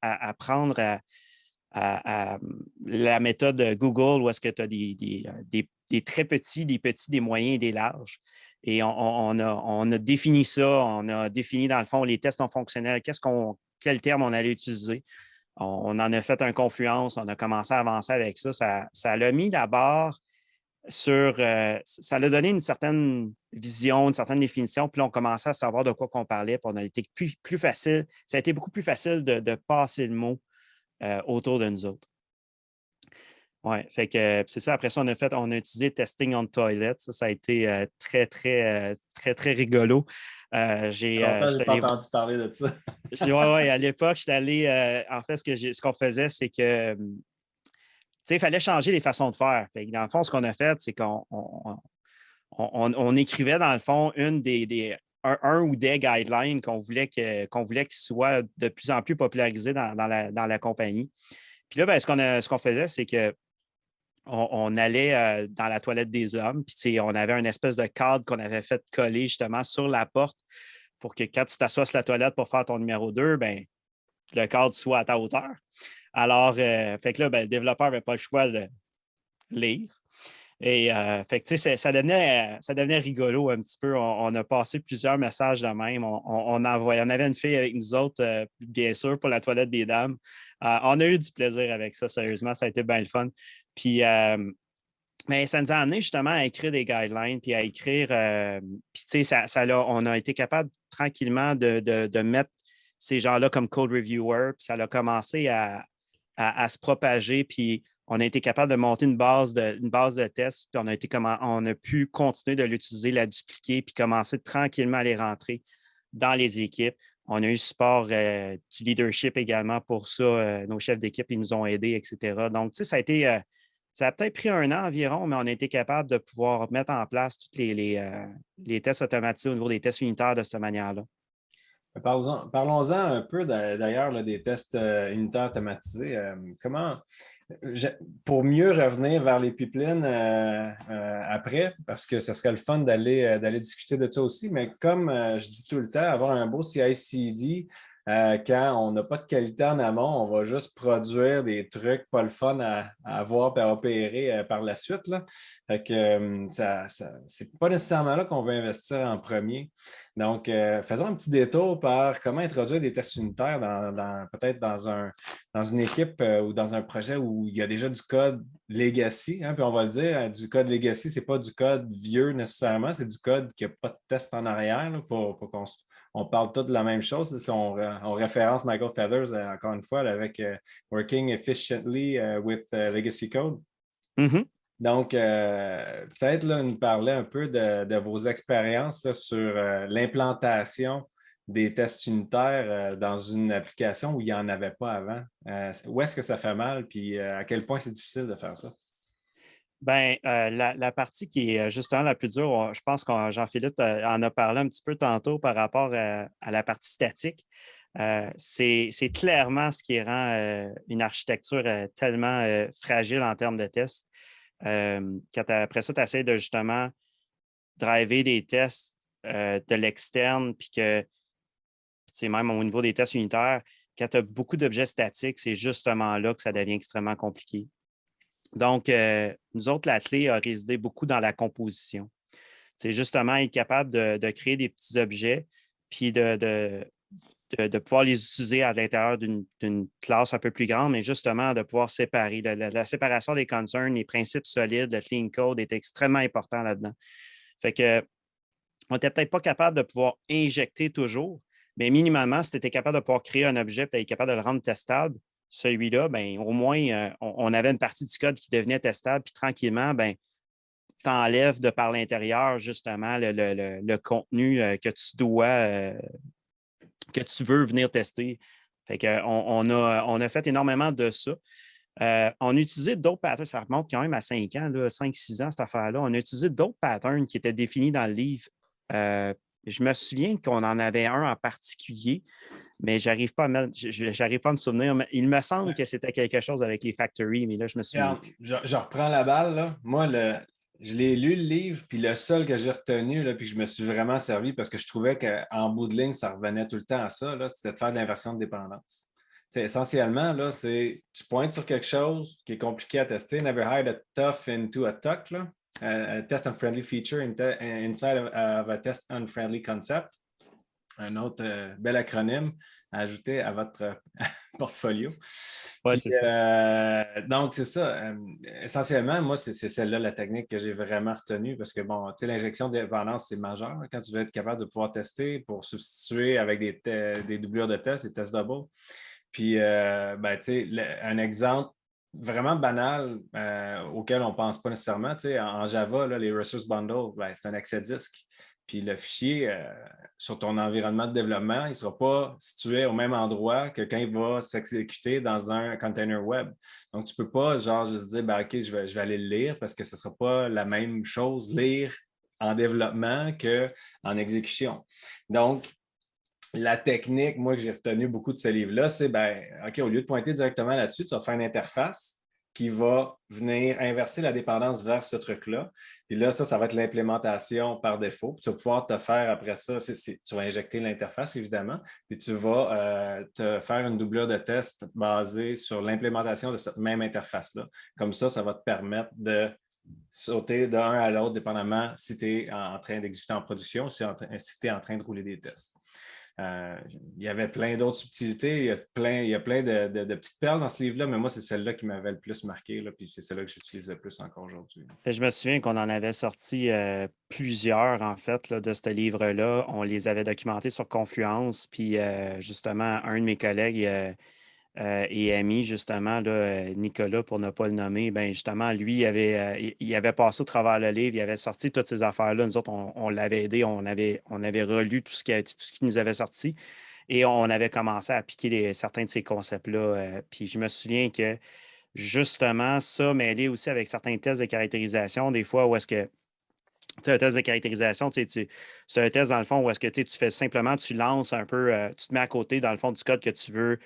apprendre à la méthode Google où est-ce que tu as des très petits, des moyens et des larges. Et on a défini ça, on a défini dans le fond les tests non fonctionnels, quel terme on allait utiliser. On en a fait un confluence, on a commencé à avancer avec ça. Ça l'a mis la barre sur. Ça l'a donné une certaine vision, une certaine définition, puis là, on commençait à savoir de quoi qu'on parlait, puis on a été plus facile. Ça a été beaucoup plus facile de passer le mot autour de nous autres. Oui, fait que c'est ça. Après ça, on a utilisé Testing on Toilet. Ça a été très, très, très, très rigolo. J'ai pas entendu parler de ça. Oui, à l'époque, j'étais allé. En fait, ce qu'on faisait, c'est que il fallait changer les façons de faire. Fait que dans le fond, ce qu'on a fait, c'est qu'on écrivait, dans le fond, un ou des guidelines qu'on voulait qu'ils soient de plus en plus popularisés dans la compagnie. Puis là, ce qu'on faisait, c'est que on allait dans la toilette des hommes, puis on avait une espèce de cadre qu'on avait fait coller justement sur la porte pour que quand tu t'assoies sur la toilette pour faire ton numéro 2, ben, le cadre soit à ta hauteur. Alors, fait que là, le développeur n'avait pas le choix de lire. Et fait que, ça devenait rigolo un petit peu. On a passé plusieurs messages de même. On avait une fille avec nous autres, bien sûr, pour la toilette des dames. On a eu du plaisir avec ça, sérieusement. Ça a été bien le fun. Puis, mais ça nous a amené justement à écrire des guidelines, puis à écrire. Puis, tu sais, on a été capable tranquillement de mettre ces gens-là comme code reviewer. Puis, ça a commencé à se propager. Puis, on a été capable de monter une base de tests, puis on a pu continuer de l'utiliser, la dupliquer, puis commencer tranquillement à les rentrer dans les équipes. On a eu le support du leadership également pour ça. Nos chefs d'équipe, ils nous ont aidés, etc. Donc, tu sais, ça a peut-être pris 1 an environ, mais on a été capable de pouvoir mettre en place tous les tests automatisés au niveau des tests unitaires de cette manière-là. Parlons-en un peu d'ailleurs des tests unitaires automatisés. Pour mieux revenir vers les pipelines après, parce que ce serait le fun d'aller discuter de ça aussi, mais comme je dis tout le temps, avoir un beau CI/CD, quand on n'a pas de qualité en amont, on va juste produire des trucs pas le fun à voir et à opérer par la suite, là. Fait que c'est pas nécessairement là qu'on veut investir en premier. Donc, faisons un petit détour par comment introduire des tests unitaires peut-être dans une équipe ou dans un projet où il y a déjà du code legacy. Hein, puis on va le dire, du code legacy, ce n'est pas du code vieux nécessairement, c'est du code qui n'a pas de test en arrière là, pour qu'on parle tous de la même chose. Si on référence Michael Feathers, encore une fois, là, avec Working Efficiently with Legacy Code. Mm-hmm. Donc, peut-être nous parler un peu de vos expériences là, sur l'implantation des tests unitaires dans une application où il n'y en avait pas avant. Où est-ce que ça fait mal, puis à quel point c'est difficile de faire ça? Bien, la partie qui est justement la plus dure, je pense que Jean-Philippe en a parlé un petit peu tantôt par rapport à la partie statique. C'est clairement ce qui rend une architecture tellement fragile en termes de tests. Après ça, tu essaies de justement driver des tests de l'externe, puis que, même au niveau des tests unitaires, quand tu as beaucoup d'objets statiques, c'est justement là que ça devient extrêmement compliqué. Donc, nous autres, la clé a résidé beaucoup dans la composition. C'est justement être capable de créer des petits objets, puis de pouvoir les utiliser à l'intérieur d'une classe un peu plus grande, mais justement de pouvoir séparer. La séparation des concerns, les principes solides, le clean code est extrêmement important là-dedans. Fait que on n'était peut-être pas capable de pouvoir injecter toujours, mais minimalement, si tu étais capable de pouvoir créer un objet et tu étais capable de le rendre testable, celui-là, ben, au moins, on avait une partie du code qui devenait testable, puis tranquillement, ben, tu enlèves de par l'intérieur, justement, le contenu que tu veux venir tester. Fait qu'on a fait énormément de ça. On a utilisé d'autres patterns, ça remonte quand même à 5 ans, 5-6 ans, cette affaire-là. On a utilisé d'autres patterns qui étaient définis dans le livre. Je me souviens qu'on en avait un en particulier, mais j'arrive pas à me souvenir. Mais il me semble que c'était quelque chose avec les factories, mais là, je me souviens. Je reprends la balle. Là. Moi, je l'ai lu, le livre, puis le seul que j'ai retenu, là, puis que je me suis vraiment servi parce que je trouvais qu'en bout de ligne, ça revenait tout le temps à ça, là, c'était de faire de l'inversion de dépendance. essentiellement, là, tu pointes sur quelque chose qui est compliqué à tester. Never hide a tough into a tuck. Là. A test unfriendly feature inside of a test unfriendly concept. Un autre bel acronyme à ajouter à votre portfolio. Oui, Puis, c'est ça. Donc, c'est ça. Essentiellement, moi, c'est celle-là la technique que j'ai vraiment retenue parce que, bon, tu sais, l'injection de dépendance, c'est majeur quand tu veux être capable de pouvoir tester pour substituer avec des doublures de tests, des tests double. Puis, ben, tu sais, un exemple vraiment banal auquel on ne pense pas nécessairement, tu sais, en Java, là, les resource bundles, ben, c'est un accès disque. Puis le fichier sur ton environnement de développement, il ne sera pas situé au même endroit que quand il va s'exécuter dans un container web. Donc, tu ne peux pas genre juste dire ben, OK, je vais aller le lire parce que ce ne sera pas la même chose lire en développement qu'en exécution. Donc, la technique, moi, que j'ai retenu beaucoup de ce livre-là, c'est ben, OK, au lieu de pointer directement là-dessus, tu vas faire une interface qui va venir inverser la dépendance vers ce truc-là. Puis là, ça va être l'implémentation par défaut. Puis tu vas pouvoir te faire après ça, tu vas injecter l'interface, évidemment, puis tu vas te faire une doublure de test basée sur l'implémentation de cette même interface-là. Comme ça va te permettre de sauter d'un à l'autre, dépendamment si tu es en train d'exécuter en production ou si tu es en train de rouler des tests. Il y avait plein d'autres subtilités, il y a plein de petites perles dans ce livre-là, mais moi, c'est celle-là qui m'avait le plus marqué, là, puis c'est celle-là que j'utilise le plus encore aujourd'hui. Je me souviens qu'on en avait sorti plusieurs, en fait, là, de ce livre-là. On les avait documentés sur Confluence, puis justement, un de mes collègues et ami, justement, là, Nicolas, pour ne pas le nommer, ben justement, lui, il avait passé au travers le livre, il avait sorti toutes ces affaires-là. Nous autres, on l'avait aidé, on avait relu tout ce qui nous avait sorti et on avait commencé à appliquer certains de ces concepts-là. Puis je me souviens que, justement, ça mêlé aussi avec certains tests de caractérisation, des fois où est-ce que tu sais, un test de caractérisation, c'est un test dans le fond où est-ce que tu fais simplement, tu lances un peu, tu te mets à côté dans le fond du code que tu veux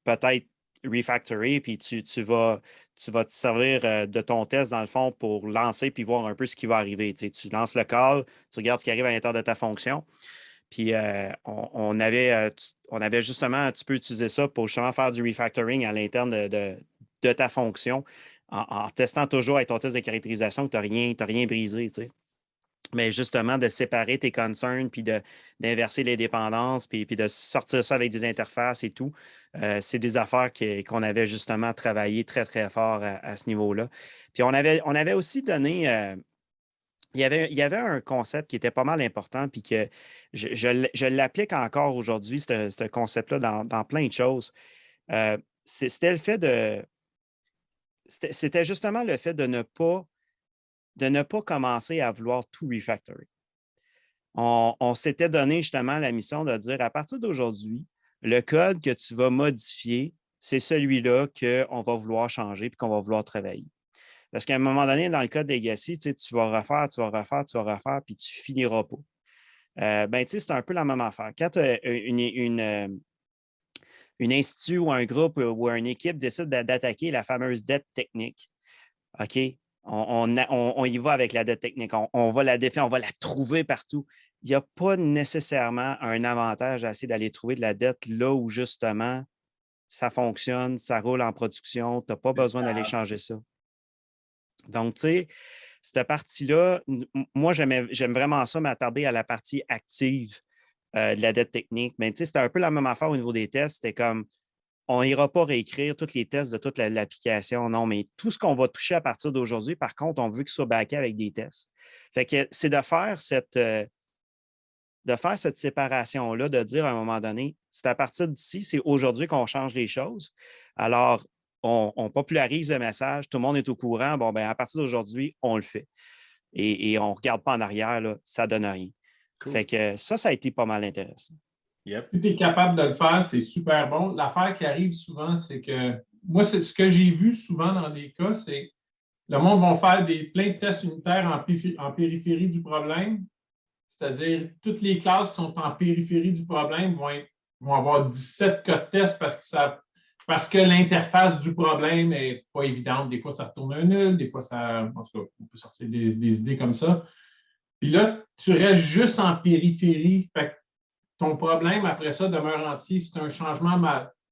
peut-être refactorer, puis tu vas te servir de ton test dans le fond pour lancer puis voir un peu ce qui va arriver. Tu lances le call, tu regardes ce qui arrive à l'intérieur de ta fonction. Puis on avait justement, tu peux utiliser ça pour justement faire du refactoring à l'interne de ta fonction en testant toujours avec ton test de caractérisation que tu n'as rien brisé. Mais justement, de séparer tes concerns, puis d'inverser les dépendances, puis de sortir ça avec des interfaces et tout, c'est des affaires qu'on avait justement travaillé très, très fort à ce niveau-là. Puis on avait aussi donné... il y avait un concept qui était pas mal important, puis que je l'applique encore aujourd'hui, ce concept-là, dans plein de choses. C'était le fait de... C'était justement le fait de ne pas commencer à vouloir tout refactorer. On s'était donné justement la mission de dire à partir d'aujourd'hui, le code que tu vas modifier, c'est celui-là qu'on va vouloir changer et qu'on va vouloir travailler. Parce qu'à un moment donné, dans le code Legacy, tu vas refaire, puis tu ne finiras pas. C'est un peu la même affaire. Quand tu as une institut ou un groupe ou une équipe décide d'attaquer la fameuse dette technique, OK, on y va avec la dette technique. On va la défaire, on va la trouver partout. Il n'y a pas nécessairement un avantage à essayer d'aller trouver de la dette là où, justement, ça fonctionne, ça roule en production. Tu n'as pas besoin d'aller changer ça. Donc, tu sais, cette partie-là, moi, j'aime vraiment ça, m'attarder à la partie active de la dette technique. Mais tu sais, c'était un peu la même affaire au niveau des tests. C'était comme, on n'ira pas réécrire tous les tests de toute l'application, non, mais tout ce qu'on va toucher à partir d'aujourd'hui, par contre, on veut qu'il soit backé avec des tests. Fait que c'est de faire cette séparation-là, de dire à un moment donné, c'est à partir d'ici, c'est aujourd'hui qu'on change les choses. Alors, on popularise le message, tout le monde est au courant, bon, ben à partir d'aujourd'hui, on le fait. Et on ne regarde pas en arrière, là, ça ne donne rien. Cool. Fait que ça a été pas mal intéressant. Yep. Si tu es capable de le faire, c'est super bon. L'affaire qui arrive souvent, c'est que moi, c'est ce que j'ai vu souvent dans des cas, c'est le monde va faire plein de tests unitaires en périphérie du problème. C'est-à-dire, toutes les classes qui sont en périphérie du problème vont avoir 17 cas de test parce que l'interface du problème n'est pas évidente. Des fois, ça retourne un nul, des fois, en tout cas, on peut sortir des idées comme ça. Puis là, tu restes juste en périphérie. Fait que ton problème, après ça, demeure entier. C'est un changement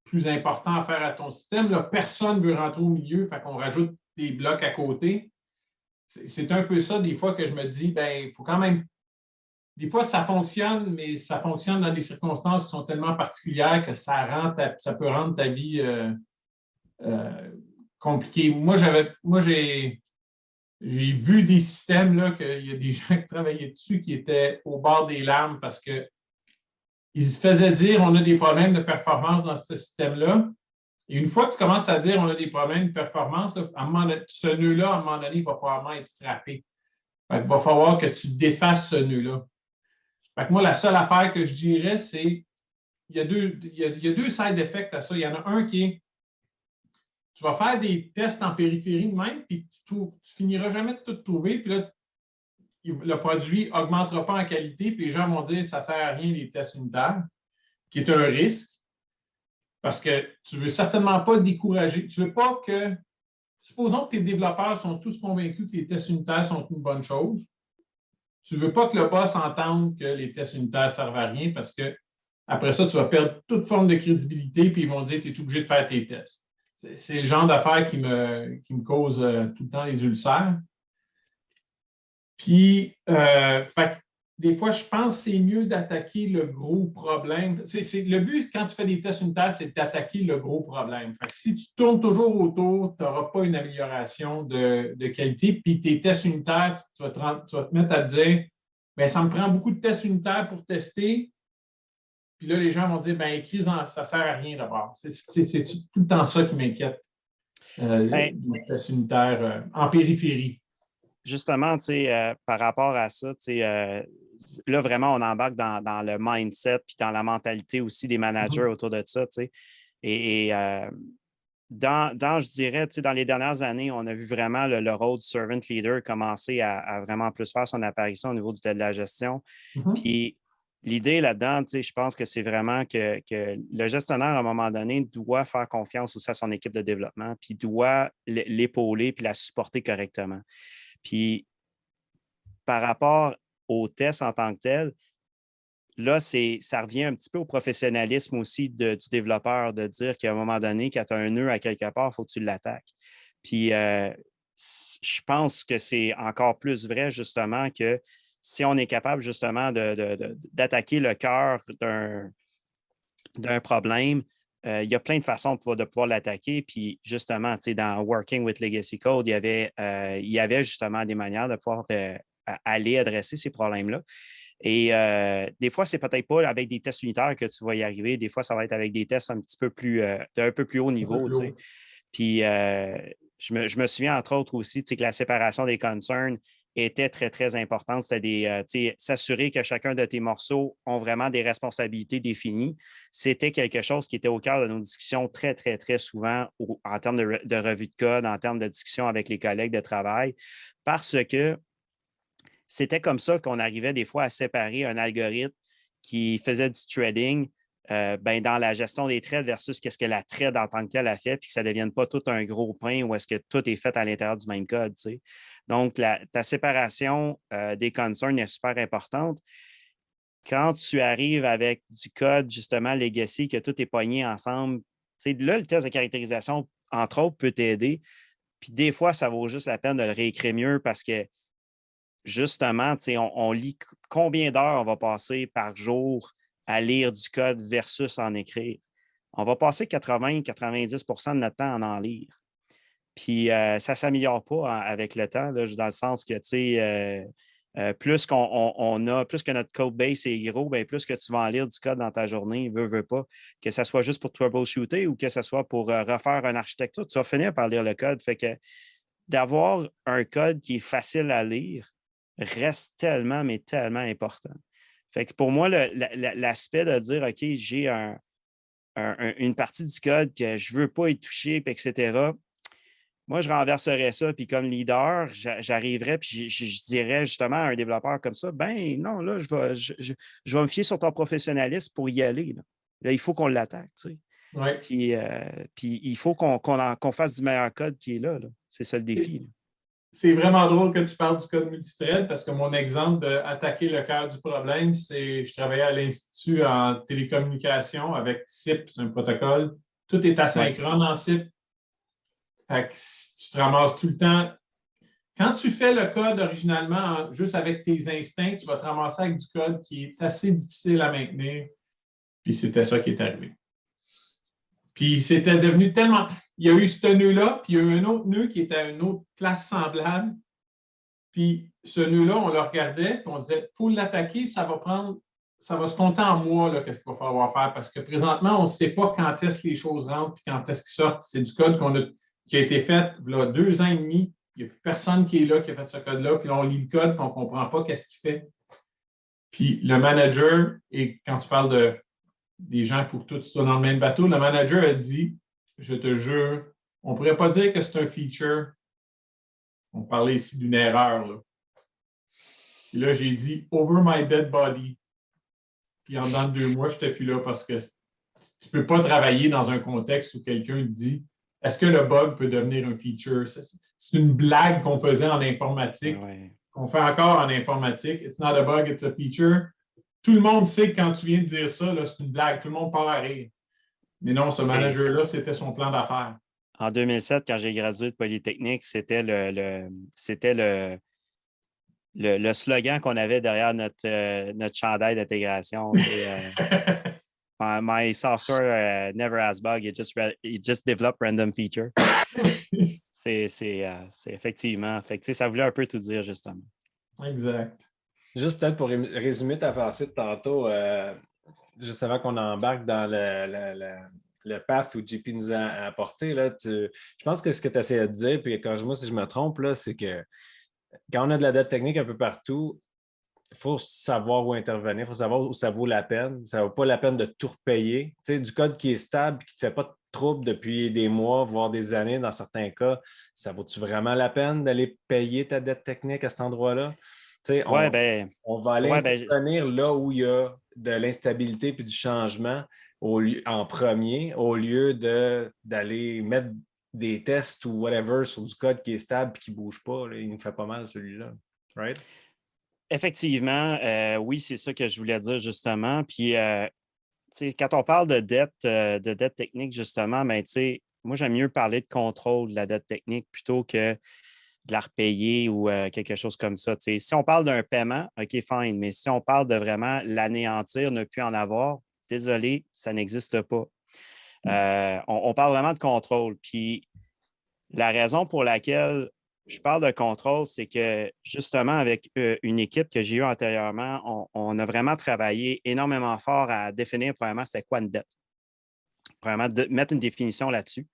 plus important à faire à ton système. Là, personne ne veut rentrer au milieu, fait qu'on rajoute des blocs à côté. C'est un peu ça, des fois, que je me dis, il faut quand même. Des fois, ça fonctionne, mais ça fonctionne dans des circonstances qui sont tellement particulières que ça peut rendre ta vie compliquée. Moi, j'ai vu des systèmes, là, qu'il y a des gens qui travaillaient dessus qui étaient au bord des larmes parce qu'ils se faisaient dire on a des problèmes de performance dans ce système-là. Et une fois que tu commences à dire on a des problèmes de performance, là, ce nœud-là, à un moment donné, il va probablement être frappé. Il va falloir que tu défasses ce nœud-là. Fait que moi, la seule affaire que je dirais, c'est il y a deux side effects à ça. Il y en a un qui est tu vas faire des tests en périphérie de même, puis tu finiras jamais de tout trouver, puis là, le produit n'augmentera pas en qualité, puis les gens vont dire ça ne sert à rien les tests unitaires, qui est un risque, parce que tu ne veux certainement pas décourager. Tu ne veux pas que. Supposons que tes développeurs sont tous convaincus que les tests unitaires sont une bonne chose. Tu ne veux pas que le boss entende que les tests unitaires ne servent à rien parce que après ça, tu vas perdre toute forme de crédibilité, puis ils vont dire que tu es obligé de faire tes tests. C'est le genre d'affaires qui me cause tout le temps les ulcères. Puis, des fois, je pense que c'est mieux d'attaquer le gros problème. Le but, quand tu fais des tests unitaires, c'est d'attaquer le gros problème. Fait que si tu tournes toujours autour, tu n'auras pas une amélioration de qualité. Puis tes tests unitaires, tu vas te mettre à te dire, ça me prend beaucoup de tests unitaires pour tester. Puis là, les gens vont dire, ça ne sert à rien d'abord. C'est tout le temps ça qui m'inquiète. Les tests unitaires en périphérie. Justement, par rapport à ça, là, vraiment, on embarque dans le mindset puis dans la mentalité aussi des managers autour de ça. Je dirais, dans les dernières années, on a vu vraiment le rôle du servant leader commencer à vraiment plus faire son apparition au niveau de la gestion. Puis l'idée là-dedans, je pense que c'est vraiment que le gestionnaire, à un moment donné, doit faire confiance aussi à son équipe de développement, puis doit l'épauler puis la supporter correctement. Puis, par rapport aux tests en tant que tel, là, ça revient un petit peu au professionnalisme aussi du développeur de dire qu'à un moment donné, quand tu as un nœud à quelque part, il faut que tu l'attaques. Puis, je pense que c'est encore plus vrai, justement, que si on est capable, justement, d'attaquer le cœur d'un problème, il y a plein de façons de pouvoir l'attaquer. Puis, justement, dans Working with Legacy Code, il y avait justement des manières de pouvoir aller adresser ces problèmes-là. Et des fois, c'est peut-être pas avec des tests unitaires que tu vas y arriver. Des fois, ça va être avec des tests un petit peu plus, d'un peu plus haut niveau. Puis, je me souviens, entre autres, aussi que la séparation des concerns était très, très importante. C'était s'assurer que chacun de tes morceaux ont vraiment des responsabilités définies. C'était quelque chose qui était au cœur de nos discussions très, très, très souvent en termes de revue de code, en termes de discussion avec les collègues de travail, parce que c'était comme ça qu'on arrivait des fois à séparer un algorithme qui faisait du threading dans la gestion des threads versus qu'est-ce que la thread en tant que telle a fait, puis que ça ne devienne pas tout un gros pain où est-ce que tout est fait à l'intérieur du même code. Donc, ta séparation des concerns est super importante. Quand tu arrives avec du code, justement, legacy, que tout est pogné ensemble, là, le test de caractérisation, entre autres, peut t'aider. Puis des fois, ça vaut juste la peine de le réécrire mieux parce que, justement, on lit combien d'heures on va passer par jour à lire du code versus en écrire. On va passer 80-90% de notre temps à en lire. Puis ça ne s'améliore pas avec le temps, là, dans le sens que, plus plus que notre code base est gros, plus que tu vas en lire du code dans ta journée, veux pas, que ce soit juste pour troubleshooter ou que ce soit pour refaire une architecture, tu vas finir par lire le code. Fait que d'avoir un code qui est facile à lire reste tellement, mais tellement important. Fait que pour moi, l'aspect de dire, OK, j'ai une partie du code que je ne veux pas y toucher, etc., moi, je renverserais ça, puis comme leader, j'arriverais, puis je dirais justement à un développeur comme ça, non, là, je vais me fier sur ton professionnalisme pour y aller. Là, il faut qu'on l'attaque, tu sais. Ouais. Puis il faut qu'on fasse du meilleur code qui est là. C'est ça le défi. Là. C'est vraiment drôle que tu parles du code multithread parce que mon exemple d'attaquer le cœur du problème, c'est je travaillais à l'Institut en télécommunication avec SIP, c'est un protocole tout est asynchrone en CIP. Fait que tu te ramasses tout le temps. Quand tu fais le code originalement, juste avec tes instincts, tu vas te ramasser avec du code qui est assez difficile à maintenir. Puis c'était ça qui est arrivé. Puis c'était devenu tellement... Il y a eu ce nœud-là, puis il y a eu un autre nœud qui était à une autre place semblable. Puis ce nœud-là, on le regardait, puis on disait, il faut l'attaquer, ça va se compter en mois, qu'est-ce qu'il va falloir faire, parce que présentement, on ne sait pas quand est-ce que les choses rentrent, puis quand est-ce qu'ils sortent. C'est du code qui a été fait il y a 2 ans et demi. Il n'y a plus personne qui est là, qui a fait ce code-là, puis là, on lit le code, puis on ne comprend pas qu'est-ce qu'il fait. Puis le manager, et quand tu parles des gens, il faut que tout soit dans le même bateau, le manager a dit, je te jure, on ne pourrait pas dire que c'est un feature. On parlait ici d'une erreur. Là. Et là, j'ai dit, over my dead body. Puis en dedans de 2 mois, je n'étais plus là parce que tu ne peux pas travailler dans un contexte où quelqu'un te dit, est-ce que le bug peut devenir un feature? C'est une blague qu'on faisait en informatique, qu'on fait encore en informatique. It's not a bug, it's a feature. Tout le monde sait que quand tu viens de dire ça, c'est une blague. Tout le monde part à rire. Mais non, ce manager-là, c'était son plan d'affaires. En 2007, quand j'ai gradué de Polytechnique, c'était le slogan qu'on avait derrière notre chandail d'intégration. My software never has bug, it just develop random feature. C'est effectivement. Ça voulait un peu tout dire, justement. Exact. Juste peut-être pour résumer ta pensée de tantôt, juste avant qu'on embarque dans le path où JP nous a apporté, là, je pense que ce que tu essayais de dire, puis moi, si je me trompe, là, c'est que quand on a de la dette technique un peu partout, il faut savoir où intervenir, il faut savoir où ça vaut la peine. Ça ne vaut pas la peine de tout repayer. Tu sais, du code qui est stable et qui ne te fait pas de trouble depuis des mois, voire des années dans certains cas, ça vaut-tu vraiment la peine d'aller payer ta dette technique à cet endroit-là? Tu sais, on va aller intervenir là où il y a de l'instabilité puis du changement en premier, au lieu d'aller mettre des tests ou whatever sur du code qui est stable et qui ne bouge pas. Là, il nous fait pas mal celui-là. Right? Effectivement, oui, c'est ça que je voulais dire justement. Puis, quand on parle de dette technique, justement, moi, j'aime mieux parler de contrôle de la dette technique plutôt que de la repayer ou quelque chose comme ça. Si on parle d'un paiement, OK, fine, mais si on parle de vraiment l'anéantir, ne plus en avoir, désolé, ça n'existe pas. On parle vraiment de contrôle. Puis, la raison pour laquelle je parle de contrôle, c'est que justement, avec une équipe que j'ai eue antérieurement, on a vraiment travaillé énormément fort à définir, premièrement, c'était quoi une dette. Premièrement, mettre une définition là-dessus,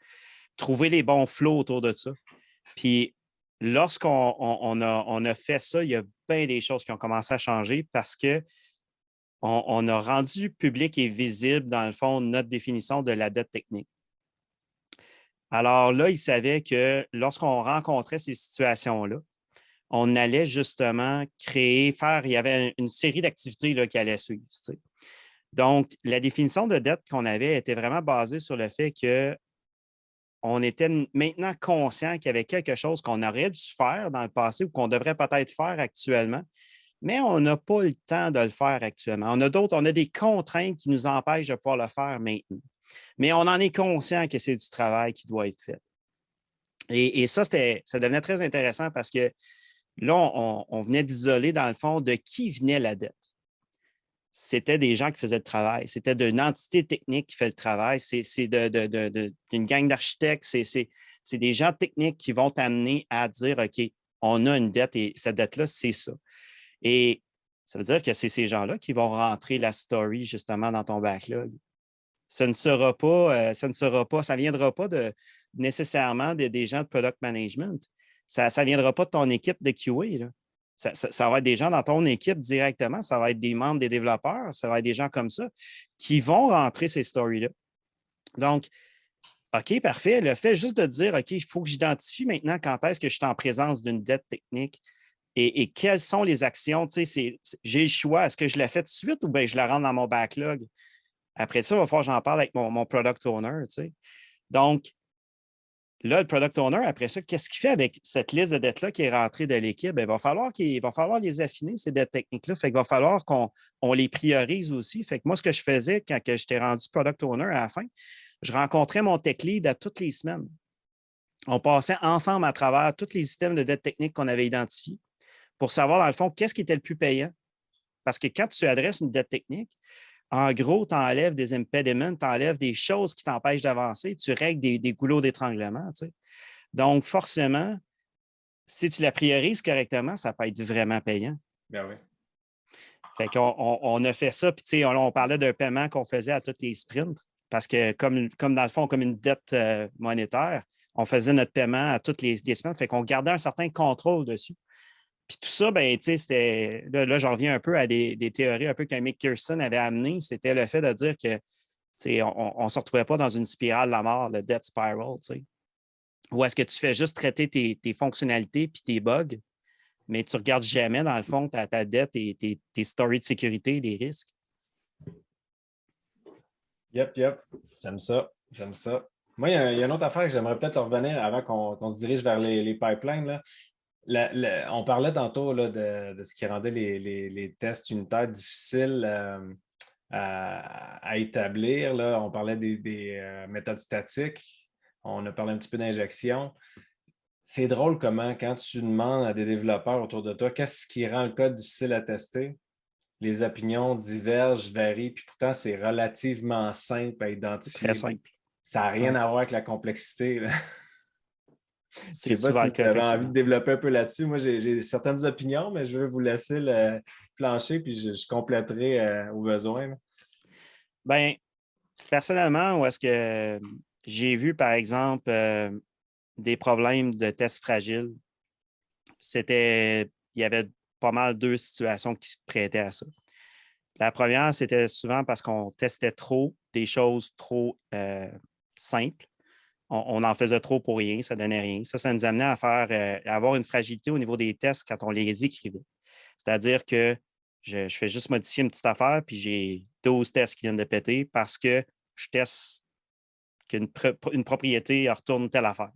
trouver les bons flows autour de ça. Puis, lorsqu'on a fait ça, il y a bien des choses qui ont commencé à changer parce qu'on a rendu public et visible, dans le fond, notre définition de la dette technique. Alors là, ils savaient que lorsqu'on rencontrait ces situations-là, on allait justement il y avait une série d'activités qui allaient suivre. Tu sais. Donc, la définition de dette qu'on avait était vraiment basée sur le fait qu'on était maintenant conscient qu'il y avait quelque chose qu'on aurait dû faire dans le passé ou qu'on devrait peut-être faire actuellement, mais on n'a pas le temps de le faire actuellement. On a des contraintes qui nous empêchent de pouvoir le faire maintenant. Mais on en est conscient que c'est du travail qui doit être fait. Et ça, ça devenait très intéressant parce que là, on venait d'isoler, dans le fond, de qui venait la dette. C'était des gens qui faisaient le travail. C'était d'une entité technique qui fait le travail. C'est d'une gang d'architectes. C'est des gens techniques qui vont t'amener à dire, OK, on a une dette et cette dette-là, c'est ça. Et ça veut dire que c'est ces gens-là qui vont rentrer la story, justement, dans ton backlog. Ça ne viendra pas nécessairement des gens de product management. Ça ne viendra pas de ton équipe de QA. Là. Ça va être des gens dans ton équipe directement. Ça va être des membres des développeurs. Ça va être des gens comme ça qui vont rentrer ces stories-là. Donc, OK, parfait. Le fait juste de dire, OK, il faut que j'identifie maintenant quand est-ce que je suis en présence d'une dette technique et quelles sont les actions. J'ai le choix. Est-ce que je la fais tout de suite ou bien je la rentre dans mon backlog? Après ça, il va falloir que j'en parle avec mon product owner. Tu sais. Donc, Là, le product owner, après ça, qu'est-ce qu'il fait avec cette liste de dettes-là qui est rentrée de l'équipe? Il va falloir les affiner, ces dettes techniques-là. Fait qu'il va falloir qu'on les priorise aussi. Fait que moi, ce que je faisais quand j'étais rendu product owner à la fin, je rencontrais mon tech lead à toutes les semaines. On passait ensemble à travers tous les systèmes de dettes techniques qu'on avait identifiés pour savoir, dans le fond, qu'est-ce qui était le plus payant. Parce que quand tu adresses une dette technique, en gros, tu enlèves des impediments, tu enlèves des choses qui t'empêchent d'avancer, tu règles des goulots d'étranglement. Tu sais. Donc, forcément, si tu la priorises correctement, ça peut être vraiment payant. Ben oui. Fait qu'on a fait ça, puis tu sais, on parlait d'un paiement qu'on faisait à tous les sprints, parce que comme dans le fond, comme une dette monétaire, on faisait notre paiement à toutes les semaines, fait qu'on gardait un certain contrôle dessus. Puis tout ça, ben, tu sais, c'était. Là, j'en reviens un peu à des théories un peu que Mick Kirsten avait amenées. C'était le fait de dire que, tu sais, on ne se retrouvait pas dans une spirale de la mort, le debt spiral, tu sais. Ou est-ce que tu fais juste traiter tes fonctionnalités puis tes bugs, mais tu ne regardes jamais, dans le fond, ta dette et tes stories de sécurité, les risques. Yep. J'aime ça. Moi, il y a une autre affaire que j'aimerais peut-être revenir avant qu'on se dirige vers les pipelines, là. On parlait tantôt là, de ce qui rendait les tests unitaires difficiles à établir. Là. On parlait des méthodes statiques. On a parlé un petit peu d'injection. C'est drôle comment, quand tu demandes à des développeurs autour de toi qu'est-ce qui rend le code difficile à tester, les opinions divergent, varient, puis pourtant, c'est relativement simple à identifier. Très simple. Ça n'a rien à voir avec la complexité. Là. Je ne sais pas si tu avais envie de développer un peu là-dessus. Moi, j'ai certaines opinions, mais je vais vous laisser le plancher, puis je compléterai au besoin. Bien, personnellement, où est-ce que j'ai vu, par exemple, des problèmes de tests fragiles, il y avait pas mal deux situations qui se prêtaient à ça. La première, c'était souvent parce qu'on testait trop des choses trop simples. On en faisait trop pour rien, ça ne donnait rien. Ça nous amenait à avoir une fragilité au niveau des tests quand on les écrivait. C'est-à-dire que je fais juste modifier une petite affaire, puis j'ai 12 tests qui viennent de péter parce que je teste qu'une propriété retourne telle affaire.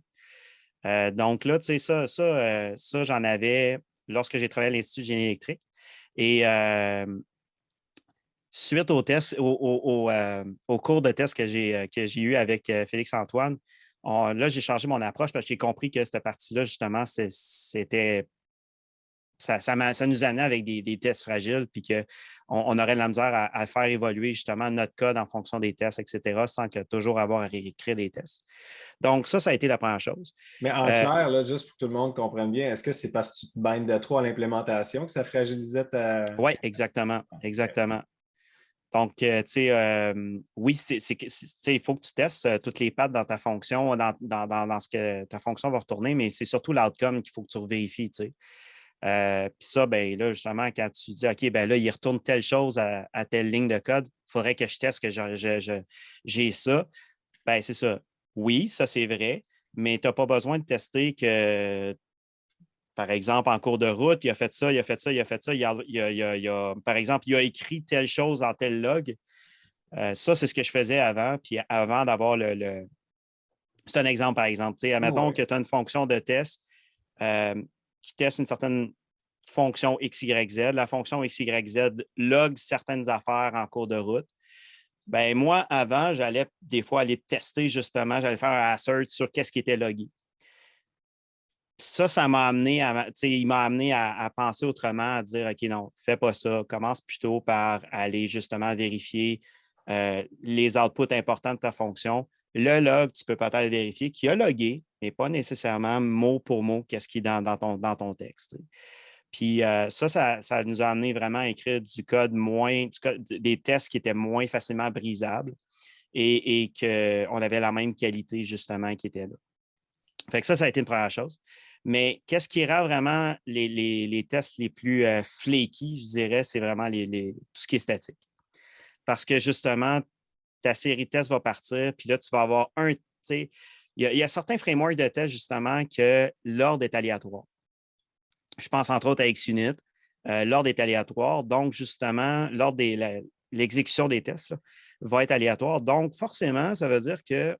Donc là, tu sais, ça j'en avais lorsque j'ai travaillé à l'Institut de génie électrique. Et suite au test, au cours de test que j'ai eu avec Félix-Antoine, là, j'ai changé mon approche parce que j'ai compris que cette partie-là, justement, c'était. Ça nous amenait avec des tests fragiles, puis qu'on aurait de la misère à faire évoluer justement notre code en fonction des tests, etc., sans toujours avoir à réécrire les tests. Donc, ça a été la première chose. Mais en clair, là, juste pour que tout le monde comprenne bien, est-ce que c'est parce que tu te bindes de trop à l'implémentation que ça fragilisait ta. Oui, exactement. Donc, tu sais, oui, il faut que tu testes toutes les pattes dans ta fonction, dans ce que ta fonction va retourner, mais c'est surtout l'outcome qu'il faut que tu revérifies, tu sais. Puis ça, ben là, justement, quand tu dis, OK, ben là, il retourne telle chose à telle ligne de code, il faudrait que je teste que j'ai ça. Ben c'est ça. Oui, ça, c'est vrai, mais tu n'as pas besoin de tester que, par exemple, en cours de route, il a fait ça. Par exemple, il a écrit telle chose dans tel log. Ça, c'est ce que je faisais avant. Puis avant d'avoir C'est un exemple, par exemple. Admettons que tu as une fonction de test qui teste une certaine fonction XYZ. La fonction XYZ log certaines affaires en cours de route. Ben moi, avant, j'allais des fois aller tester justement, j'allais faire un assert sur qu'est-ce qui était logué. Ça m'a amené à penser autrement, à dire OK, non, fais pas ça. Commence plutôt par aller justement vérifier les outputs importants de ta fonction. Le log, tu peux peut-être vérifier qu'il a logué, mais pas nécessairement mot pour mot qu'est-ce qui est dans ton texte. Puis ça nous a amené vraiment à écrire des tests qui étaient moins facilement brisables et qu'on avait la même qualité justement qui était là. Fait que ça a été une première chose. Mais qu'est-ce qui rend vraiment les tests les plus flaky, je dirais, c'est vraiment tout ce qui est statique. Parce que justement, ta série de tests va partir, puis là, tu vas avoir il y a certains frameworks de tests, justement, que l'ordre est aléatoire. Je pense entre autres à XUnit. L'ordre est aléatoire. Donc, justement, l'ordre l'exécution des tests là, va être aléatoire. Donc, forcément, ça veut dire que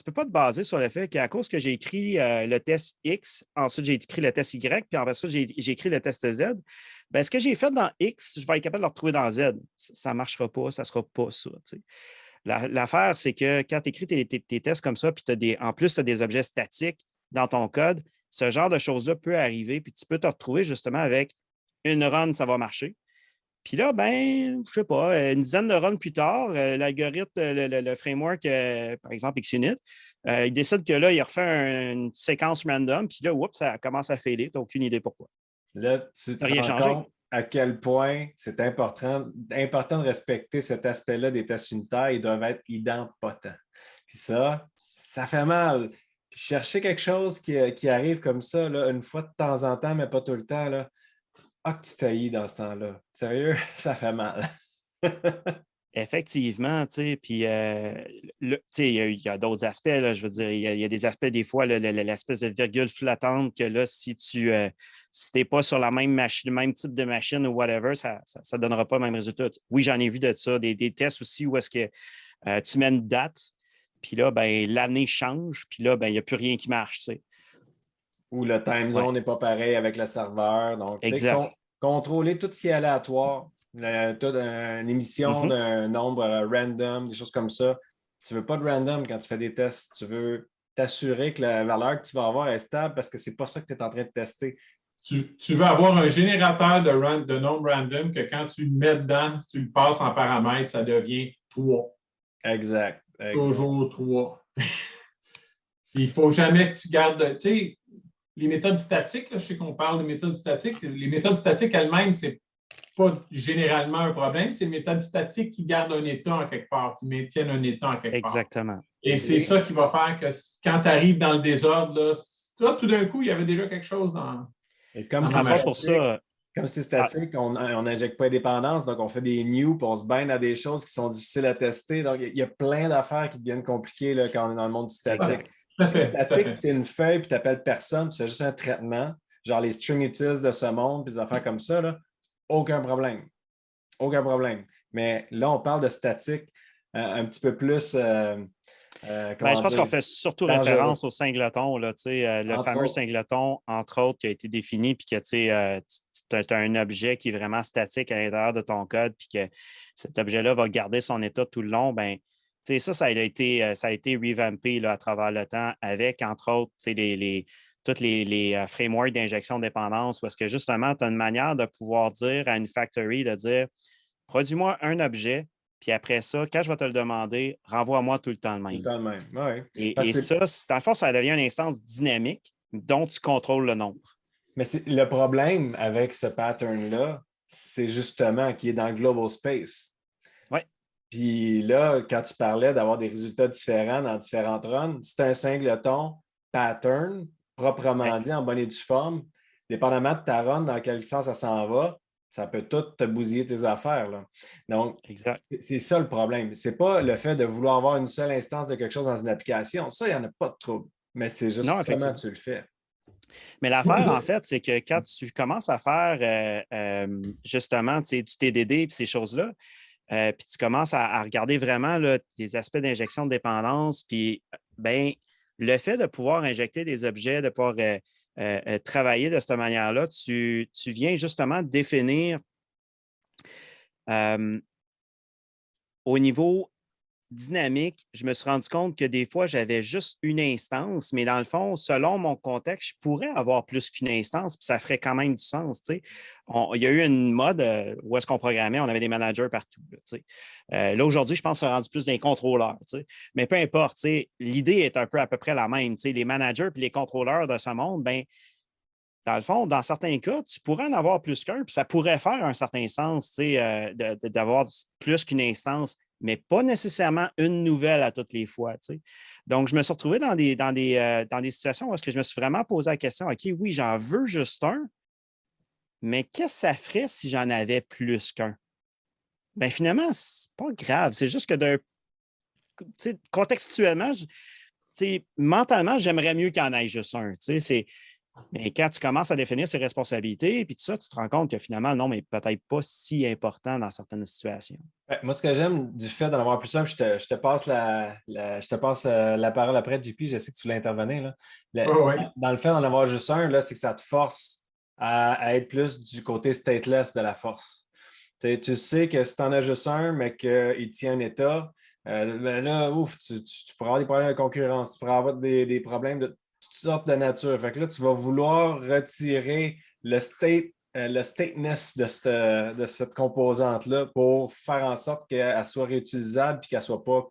tu ne peux pas te baser sur le fait qu'à cause que j'ai écrit le test X, ensuite j'ai écrit le test Y, puis ensuite j'ai écrit le test Z. Bien, ce que j'ai fait dans X, je vais être capable de le retrouver dans Z. Ça ne marchera pas, ça ne sera pas ça. L'affaire, c'est que quand tu écris tes tests comme ça, puis en plus, tu as des objets statiques dans ton code, ce genre de choses-là peut arriver, puis tu peux te retrouver justement avec une run, ça va marcher. Puis là, ben, je ne sais pas, une dizaine de runs plus tard, l'algorithme, le framework, par exemple XUnit, il décide que là, il refait une séquence random, puis là, oups, ça commence à failler. Tu n'as aucune idée pourquoi. Là, tu te rien rends changé. compte à quel point c'est important de respecter cet aspect-là des tests unitaires. Ils doivent être idempotents. Puis ça fait mal. Puis chercher quelque chose qui arrive comme ça, là, une fois de temps en temps, mais pas tout le temps, là, que tu taillis dans ce temps-là. Sérieux, ça fait mal. Effectivement, tu sais, puis il y a d'autres aspects, là, je veux dire, il y a des aspects, des fois, l'espèce de virgule flottante que là, si tu n'es pas sur la même machine, le même type de machine ou whatever, ça ne donnera pas le même résultat. Oui, j'en ai vu de ça, des tests aussi où est-ce que tu mets une date, puis là, ben, l'année change, puis là, ben, il n'y a plus rien qui marche, tu sais. Ou le time zone n'est pas pareil avec le serveur. Donc, exact. Contrôler tout ce qui est aléatoire. Une émission d'un nombre random, des choses comme ça. Tu ne veux pas de random quand tu fais des tests. Tu veux t'assurer que la valeur que tu vas avoir est stable parce que ce n'est pas ça que tu es en train de tester. Tu veux avoir un générateur de nombre random que quand tu le mets dedans, tu le passes en paramètres, ça devient 3. Exact. Toujours 3. Il ne faut jamais que tu gardes... Tu sais, les méthodes statiques, là, je sais qu'on parle de méthodes statiques. Les méthodes statiques elles-mêmes, c'est pas généralement un problème, c'est les méthodes statiques qui gardent un état en quelque part, qui maintiennent un état en quelque part. Exactement. Et c'est ça qui va faire que quand tu arrives dans le désordre, là, tout d'un coup, il y avait déjà quelque chose dans... Et comme c'est statique, on n'injecte pas les dépendances, donc on fait des new, puis on se baigne à des choses qui sont difficiles à tester. Donc, il y a plein d'affaires qui deviennent compliquées là, quand on est dans le monde du statique. Si tu es statique, puis tu es une feuille, puis tu n'appelles personne, puis tu fais juste un traitement, genre les string utils de ce monde, puis des affaires comme ça, là, aucun problème. Aucun problème. Mais là, on parle de statique un petit peu plus. Je pense qu'on fait surtout référence au singleton, là, le fameux singleton, entre autres, qui a été défini, puis que tu as un objet qui est vraiment statique à l'intérieur de ton code, puis que cet objet-là va garder son état tout le long. Ben, ça a été revampé là, à travers le temps avec, entre autres, tous les frameworks d'injection de dépendance, parce que justement, tu as une manière de pouvoir dire à une factory de dire produis-moi un objet, puis après ça, quand je vais te le demander, renvoie-moi tout le temps le même. Tout le temps le même, oui. Et ça, dans le fond, ça devient une instance dynamique dont tu contrôles le nombre. Mais le problème avec ce pattern-là, c'est justement qu'il est dans le global space. Oui. Puis là, quand tu parlais d'avoir des résultats différents dans différentes runs, c'est un singleton pattern, proprement dit, en bonne et due forme, dépendamment de ta run, dans quel sens ça s'en va, ça peut tout te bousiller tes affaires. Là. Donc, c'est ça le problème. Ce n'est pas le fait de vouloir avoir une seule instance de quelque chose dans une application. Ça, il n'y en a pas de trouble. Mais c'est juste comment tu le fais. Mais l'affaire, en fait, c'est que quand tu commences à faire justement du TDD et ces choses-là, puis tu commences à regarder vraiment là, des aspects d'injection de dépendance, puis ben, le fait de pouvoir injecter des objets, de pouvoir travailler de cette manière-là, tu viens justement définir au niveau dynamique, je me suis rendu compte que des fois, j'avais juste une instance, mais dans le fond, selon mon contexte, je pourrais avoir plus qu'une instance, puis ça ferait quand même du sens. Il y a eu une mode où est-ce qu'on programmait, on avait des managers partout. Là, aujourd'hui, je pense que c'est rendu plus des contrôleurs. Mais peu importe, l'idée est un peu à peu près la même. Les managers et les contrôleurs de ce monde, ben, dans le fond, dans certains cas, tu pourrais en avoir plus qu'un, puis ça pourrait faire un certain sens d'avoir plus qu'une instance, mais pas nécessairement une nouvelle à toutes les fois. Donc, je me suis retrouvé dans des situations où est-ce que je me suis vraiment posé la question, OK, oui, j'en veux juste un, mais qu'est-ce que ça ferait si j'en avais plus qu'un? Bien, finalement, c'est pas grave. C'est juste que contextuellement, mentalement, j'aimerais mieux qu'il y en ait juste un. Mais quand tu commences à définir ses responsabilités, puis tout ça, tu te rends compte que finalement, non, mais peut-être pas si important dans certaines situations. Ouais, moi, ce que j'aime du fait d'en avoir plus simple, je te passe je te passe la parole après, JP, je sais que tu voulais intervenir. Là. Oui. Dans le fait d'en avoir juste un, là, c'est que ça te force à être plus du côté stateless de la force. Tu sais que si tu en as juste un, mais qu'il tient un état, ben là, ouf, tu pourras avoir des problèmes de concurrence, tu pourras avoir des problèmes de toutes sortes de nature. Fait que là, tu vas vouloir retirer le stateness de cette composante-là pour faire en sorte qu'elle soit réutilisable et qu'elle ne soit pas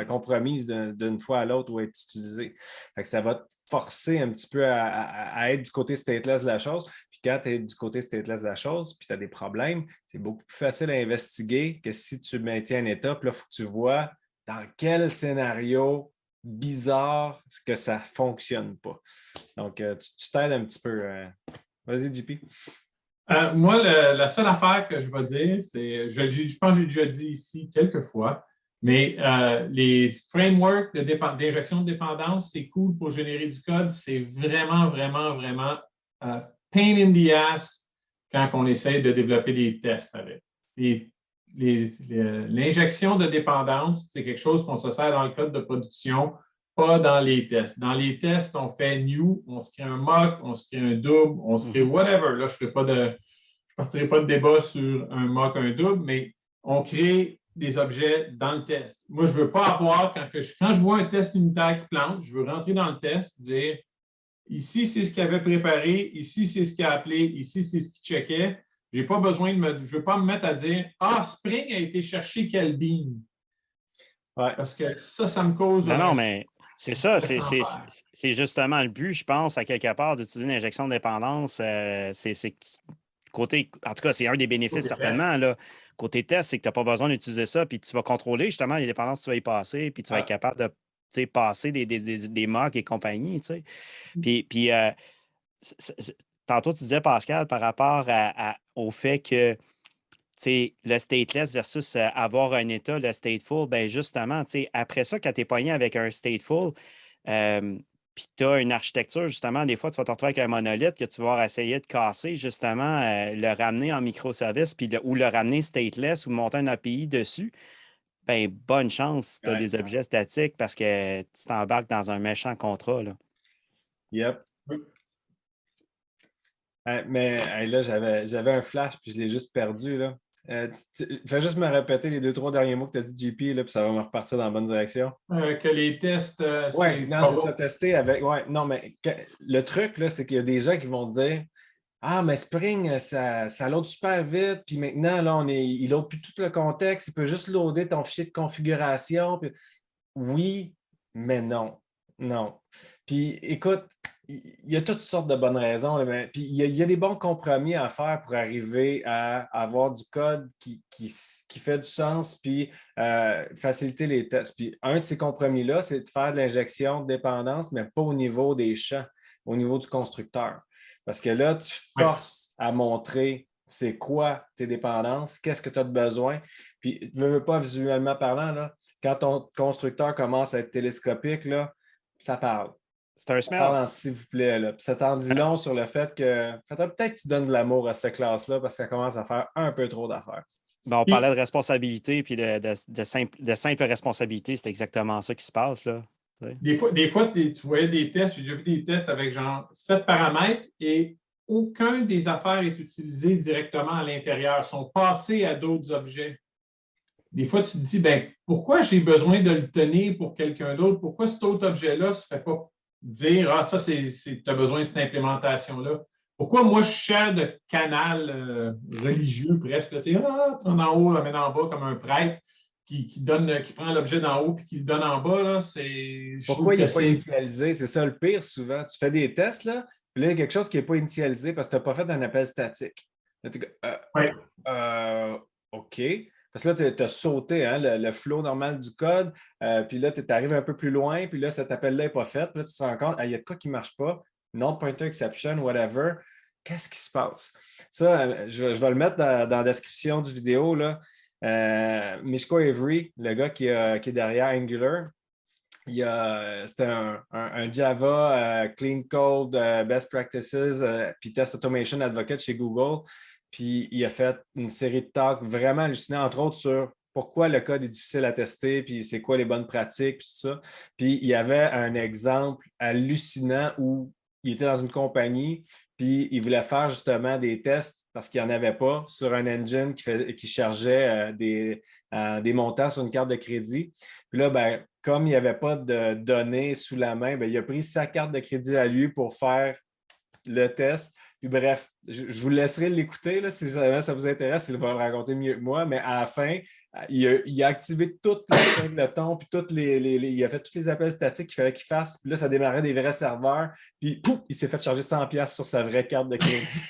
compromise d'une fois à l'autre ou être utilisée. Fait que ça va te forcer un petit peu à être du côté stateless de la chose. Puis quand tu es du côté stateless de la chose, puis tu as des problèmes, c'est beaucoup plus facile à investiguer que si tu maintiens un état. Puis là, il faut que tu vois dans quel scénario bizarre que ça ne fonctionne pas. Donc, tu t'aides un petit peu. Vas-y, JP. Moi, la seule affaire que je vais dire, c'est, je pense que j'ai déjà dit ici quelques fois, mais les frameworks d'injection de dépendance, c'est cool pour générer du code. C'est vraiment, vraiment, vraiment pain in the ass quand on essaie de développer des tests avec. L'injection de dépendance, c'est quelque chose qu'on se sert dans le code de production, pas dans les tests. Dans les tests, on fait new, on se crée un mock, on se crée un double, on se crée whatever. Là, je ne partirai pas de débat sur un mock, un double, mais on crée des objets dans le test. Moi, je ne veux pas avoir, quand je vois un test unitaire qui plante, je veux rentrer dans le test, dire ici, c'est ce qu'il avait préparé, ici, c'est ce qu'il a appelé, ici, c'est ce qu'il checkait. J'ai pas besoin je ne veux pas me mettre à dire ah, Spring a été chercher quel bean. Ouais. Parce que ça me cause. Non, mais c'est ça. C'est justement le but, je pense, à quelque part, d'utiliser une injection de dépendance. C'est côté, en tout cas, c'est un des bénéfices certainement. Là. Côté test, c'est que tu n'as pas besoin d'utiliser ça, puis tu vas contrôler justement les dépendances que tu vas y passer, puis tu vas être capable de passer des mocks et compagnie. Puis tantôt, tu disais, Pascal, par rapport au fait que le stateless versus avoir un état, le stateful, bien justement, après ça, quand tu es pogné avec un stateful, puis tu as une architecture, justement, des fois, tu vas te retrouver avec un monolithe que tu vas essayer de casser, justement, le ramener en microservice, ou le ramener stateless ou monter un API dessus. Bien, bonne chance si tu as des objets statiques parce que tu t'embarques dans un méchant contrat. Là. Yep. Mais là, j'avais un flash, puis je l'ai juste perdu. Là. Fais juste me répéter les 2-3 derniers mots que tu as dit, JP, là, puis ça va me repartir dans la bonne direction. Que les tests. Oui, non, c'est ça, tester avec. Ouais, non, mais le truc, là, c'est qu'il y a des gens qui vont dire ah, mais Spring, ça load super vite, puis maintenant, là, il load plus tout le contexte, il peut juste loader ton fichier de configuration. Puis... Oui, mais non. Non. Puis écoute, il y a toutes sortes de bonnes raisons. Là, mais, puis il y a des bons compromis à faire pour arriver à avoir du code qui fait du sens puis faciliter les tests. Puis un de ces compromis-là, c'est de faire de l'injection de dépendance, mais pas au niveau des champs, au niveau du constructeur. Parce que là, tu forces à montrer c'est quoi tes dépendances, qu'est-ce que tu as de besoin. Puis, ne veux pas visuellement parlant, là, quand ton constructeur commence à être télescopique, là, ça parle. C'est un smell. Ça parle en s'il vous plaît. Là. Puis ça t'en dit long sur le fait que peut-être que tu donnes de l'amour à cette classe-là parce qu'elle commence à faire un peu trop d'affaires. Bon, on parlait de responsabilité puis de simple responsabilité. C'est exactement ça qui se passe. Là. Des fois, tu voyais des tests, j'ai déjà vu des tests avec genre 7 paramètres et aucun des affaires est utilisé directement à l'intérieur, sont passés à d'autres objets. Des fois, tu te dis, ben, pourquoi j'ai besoin de le tenir pour quelqu'un d'autre? Pourquoi cet autre objet-là ne se fait pas dire, ah, ça, tu as besoin de cette implémentation-là? Pourquoi moi, je cherche de canal religieux presque? Tu sais, prendre en haut, amène en bas comme un prêtre qui prend l'objet d'en haut et qui le donne en bas. Là, pourquoi il n'est pas initialisé? C'est ça le pire souvent. Tu fais des tests, là, puis là, il y a quelque chose qui n'est pas initialisé parce que tu n'as pas fait un appel statique. Là, OK. Parce que là, tu as sauté le flow normal du code, puis là, tu arrives un peu plus loin, puis là, cet appel-là n'est pas fait, puis là, tu te rends compte, il y a de quoi qui ne marche pas, non pointer exception, whatever. Qu'est-ce qui se passe? Ça, je vais le mettre dans la description du vidéo. Là. Mishko Avery, le gars qui est derrière Angular, C'était un Java Clean Code Best Practices puis Test Automation Advocate chez Google. Puis il a fait une série de talks vraiment hallucinants, entre autres sur pourquoi le code est difficile à tester, puis c'est quoi les bonnes pratiques, puis tout ça. Puis il y avait un exemple hallucinant où il était dans une compagnie, puis il voulait faire justement des tests parce qu'il n'y en avait pas sur un engine qui chargeait des montants sur une carte de crédit. Puis là, ben, comme il n'y avait pas de données sous la main, ben, il a pris sa carte de crédit à lui pour faire le test. Puis bref, je vous laisserai l'écouter là, si jamais ça vous intéresse. Il va le raconter mieux que moi, mais à la fin, il a activé toute la chaîne de ton, puis il a fait tous les appels statiques qu'il fallait qu'il fasse. Puis là, ça démarrait des vrais serveurs. Puis pouf, il s'est fait charger 100$ sur sa vraie carte de crédit.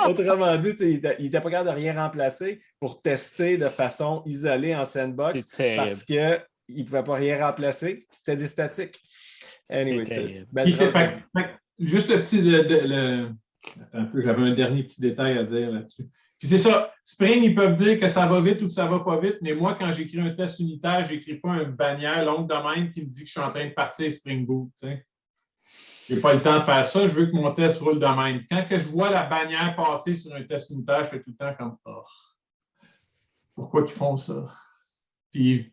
Autrement dit, il n'était pas capable de rien remplacer pour tester de façon isolée en sandbox parce qu'il ne pouvait pas rien remplacer. C'était des statiques. Anyway, juste le petit. Attends un peu, j'avais un dernier petit détail à dire là-dessus. Puis c'est ça, Spring, ils peuvent dire que ça va vite ou que ça ne va pas vite, mais moi, quand j'écris un test unitaire, je n'écris pas une bannière longue de même qui me dit que je suis en train de partir Spring Boot. Je n'ai pas le temps de faire ça, je veux que mon test roule de même. Quand que je vois la bannière passer sur un test unitaire, je fais tout le temps comme oh, pourquoi ils font ça? Puis,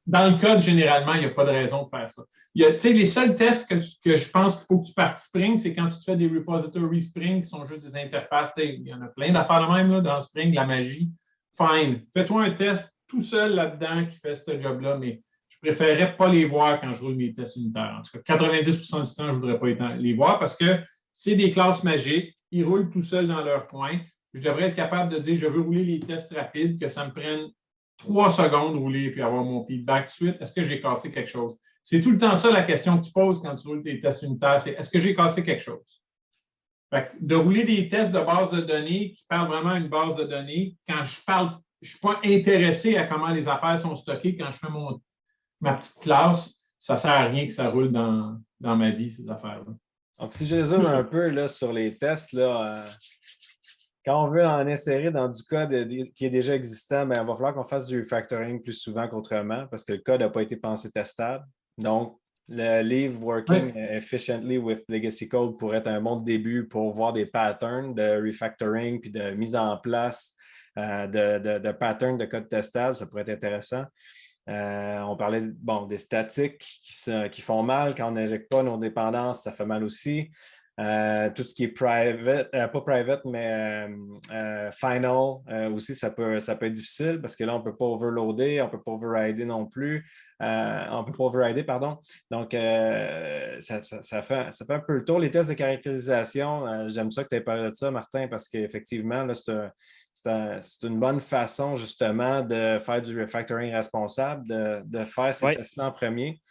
dans le code, généralement, il n'y a pas de raison de faire ça. Les seuls tests que je pense qu'il faut que tu partes Spring, c'est quand tu fais des repositories Spring qui sont juste des interfaces. Il y en a plein d'affaires de même là, dans Spring, la magie. Fine. Fais-toi un test tout seul là-dedans qui fait ce job-là, mais je préférerais pas les voir quand je roule mes tests unitaires. En tout cas, 90% du temps, je ne voudrais pas les voir parce que c'est des classes magiques. Ils roulent tout seuls dans leur coin. Je devrais être capable de dire, je veux rouler les tests rapides, que ça me prenne 3 secondes rouler puis avoir mon feedback tout de suite. Est-ce que j'ai cassé quelque chose? C'est tout le temps ça la question que tu poses quand tu roules tes tests unitaires, c'est est-ce que j'ai cassé quelque chose? Fait que de rouler des tests de base de données qui parlent vraiment à une base de données, quand je parle, je ne suis pas intéressé à comment les affaires sont stockées quand je fais ma petite classe, ça ne sert à rien que ça roule dans ma vie, ces affaires-là. Donc, si je résume un peu là, sur les tests, là, quand on veut en insérer dans du code qui est déjà existant, bien, il va falloir qu'on fasse du refactoring plus souvent qu'autrement parce que le code n'a pas été pensé testable. Donc, le Leave Working Efficiently with Legacy Code pourrait être un bon début pour voir des patterns de refactoring puis de mise en place de patterns de code testable. Ça pourrait être intéressant. On parlait des statiques qui font mal. Quand on n'injecte pas nos dépendances, ça fait mal aussi. Tout ce qui est private, pas private, mais final aussi, ça peut être difficile parce que là, on ne peut pas overloader, on ne peut pas overrider non plus. On ne peut pas overrider, pardon. Donc, ça fait un peu le tour. Les tests de caractérisation, j'aime ça que tu aies parlé de ça, Martin, parce qu'effectivement, c'est une bonne façon justement de faire du refactoring responsable, de faire ces tests-là en premier.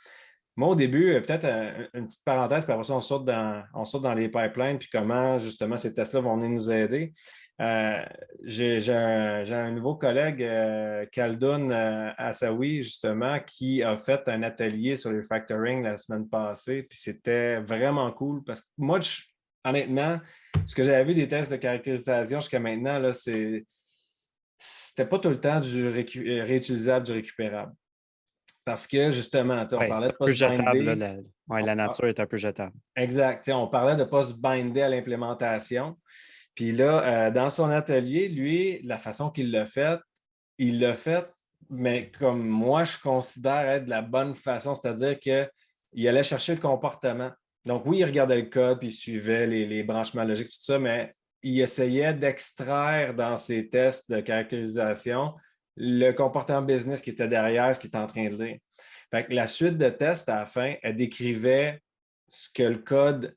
Moi, au début, peut-être une petite parenthèse, puis après ça, on saute dans les pipelines, puis comment, justement, ces tests-là vont venir nous aider. J'ai un nouveau collègue, Khaldoun Assaoui, justement, qui a fait un atelier sur le refactoring la semaine passée, puis c'était vraiment cool, parce que moi, honnêtement, ce que j'avais vu des tests de caractérisation jusqu'à maintenant, là, c'était pas tout le temps du réutilisable, du récupérable. Parce que, justement, on parlait de ne pas se binder. La nature est un peu jetable. Exact. On parlait de ne pas se binder à l'implémentation. Puis là, dans son atelier, lui, la façon qu'il l'a fait, mais comme moi, je considère être de la bonne façon, c'est-à-dire qu'il allait chercher le comportement. Donc, oui, il regardait le code, puis il suivait les branchements logiques, tout ça, mais il essayait d'extraire dans ses tests de caractérisation le comportement business qui était derrière ce qu'il était en train de lire. Fait que la suite de tests, à la fin, elle décrivait ce que le code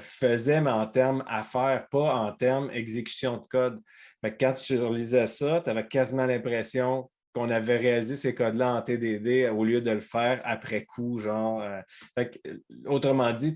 faisait, mais en termes affaires, pas en termes exécution de code. Fait que quand tu relisais ça, tu avais quasiment l'impression qu'on avait réalisé ces codes-là en TDD au lieu de le faire après coup, genre. Autrement dit,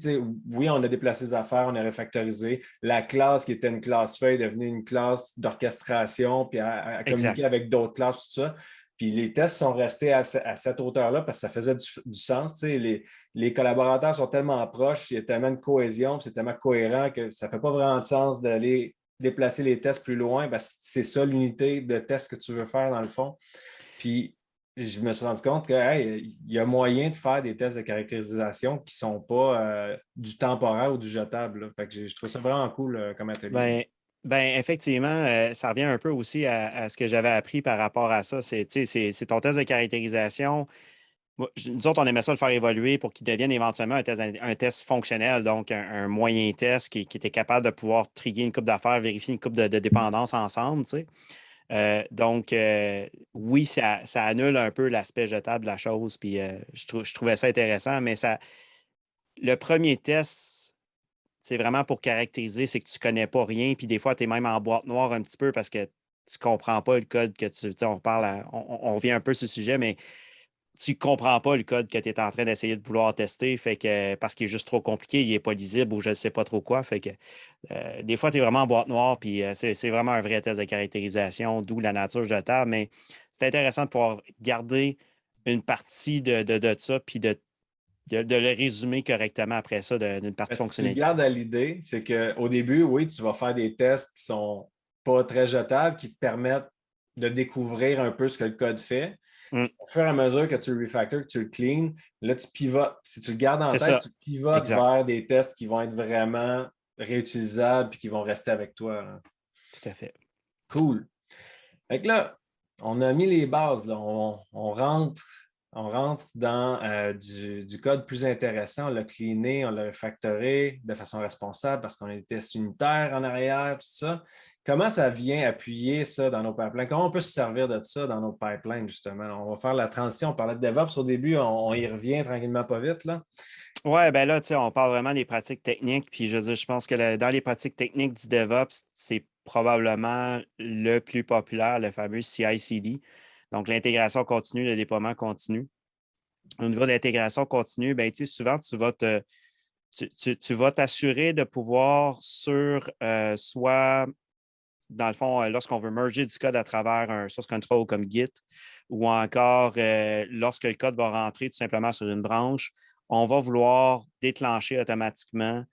oui, on a déplacé les affaires, on a refactorisé. La classe qui était une classe feuille est devenue une classe d'orchestration, puis à communiquer avec d'autres classes, tout ça. Puis les tests sont restés à cette hauteur-là parce que ça faisait du sens. Les collaborateurs sont tellement proches, il y a tellement de cohésion, c'est tellement cohérent que ça ne fait pas vraiment de sens d'aller déplacer les tests plus loin. C'est ça l'unité de test que tu veux faire dans le fond. Puis je me suis rendu compte que hey, il y a moyen de faire des tests de caractérisation qui ne sont pas du temporaire ou du jetable. Là. Fait que je trouve ça vraiment cool comme atelier. Ben, effectivement, ça revient un peu aussi à ce que j'avais appris par rapport à ça. C'est ton test de caractérisation. Nous autres, on aimait ça le faire évoluer pour qu'il devienne éventuellement un test fonctionnel, donc un moyen test qui était capable de pouvoir triguer une coupe d'affaires, vérifier une coupe de dépendances ensemble. Tu sais. Donc, oui, ça annule un peu l'aspect jetable de la chose, puis je trouvais ça intéressant, mais le premier test, c'est vraiment pour caractériser, c'est que tu ne connais pas rien, puis des fois, tu es même en boîte noire un petit peu parce que tu ne comprends pas le code que tu sais, on revient un peu sur le sujet, mais tu ne comprends pas le code que tu es en train d'essayer de vouloir tester, fait que parce qu'il est juste trop compliqué, il n'est pas lisible ou je ne sais pas trop quoi. Fait que des fois, tu es vraiment en boîte noire, puis c'est vraiment un vrai test de caractérisation, d'où la nature jetable. Mais c'est intéressant de pouvoir garder une partie de ça, puis de le résumer correctement après ça d'une partie Si tu fonctionnalité. gardes à l'idée, c'est qu'au début, oui, tu vas faire des tests qui ne sont pas très jetables, qui te permettent de découvrir un peu ce que le code fait. Mm. Au fur et à mesure que tu le refactors, que tu le clean, là, tu pivotes. Si tu le gardes en C'est tête, ça. tu pivotes Exact. vers des tests qui vont être vraiment réutilisables et qui vont rester avec toi. Hein. Tout à fait. Cool. Fait que là, on a mis les bases. Là. On rentre dans du code plus intéressant. On l'a cleané, on l'a refactoré de façon responsable parce qu'on a des tests unitaires en arrière, tout ça. Comment ça vient appuyer ça dans nos pipelines? Comment on peut se servir de ça dans nos pipelines, justement? On va faire la transition. On parlait de DevOps au début, on y revient tranquillement pas vite. Là. Oui, ben là, tu sais, on parle vraiment des pratiques techniques. Puis je veux dire, je pense que dans les pratiques techniques du DevOps, c'est probablement le plus populaire, le fameux CI/CD. Donc, l'intégration continue, le déploiement continu. Au niveau de l'intégration continue, ben, tu sais, souvent, tu vas t'assurer de pouvoir sur soit, dans le fond, lorsqu'on veut merger du code à travers un source control comme Git, ou encore lorsque le code va rentrer tout simplement sur une branche, on va vouloir déclencher automatiquement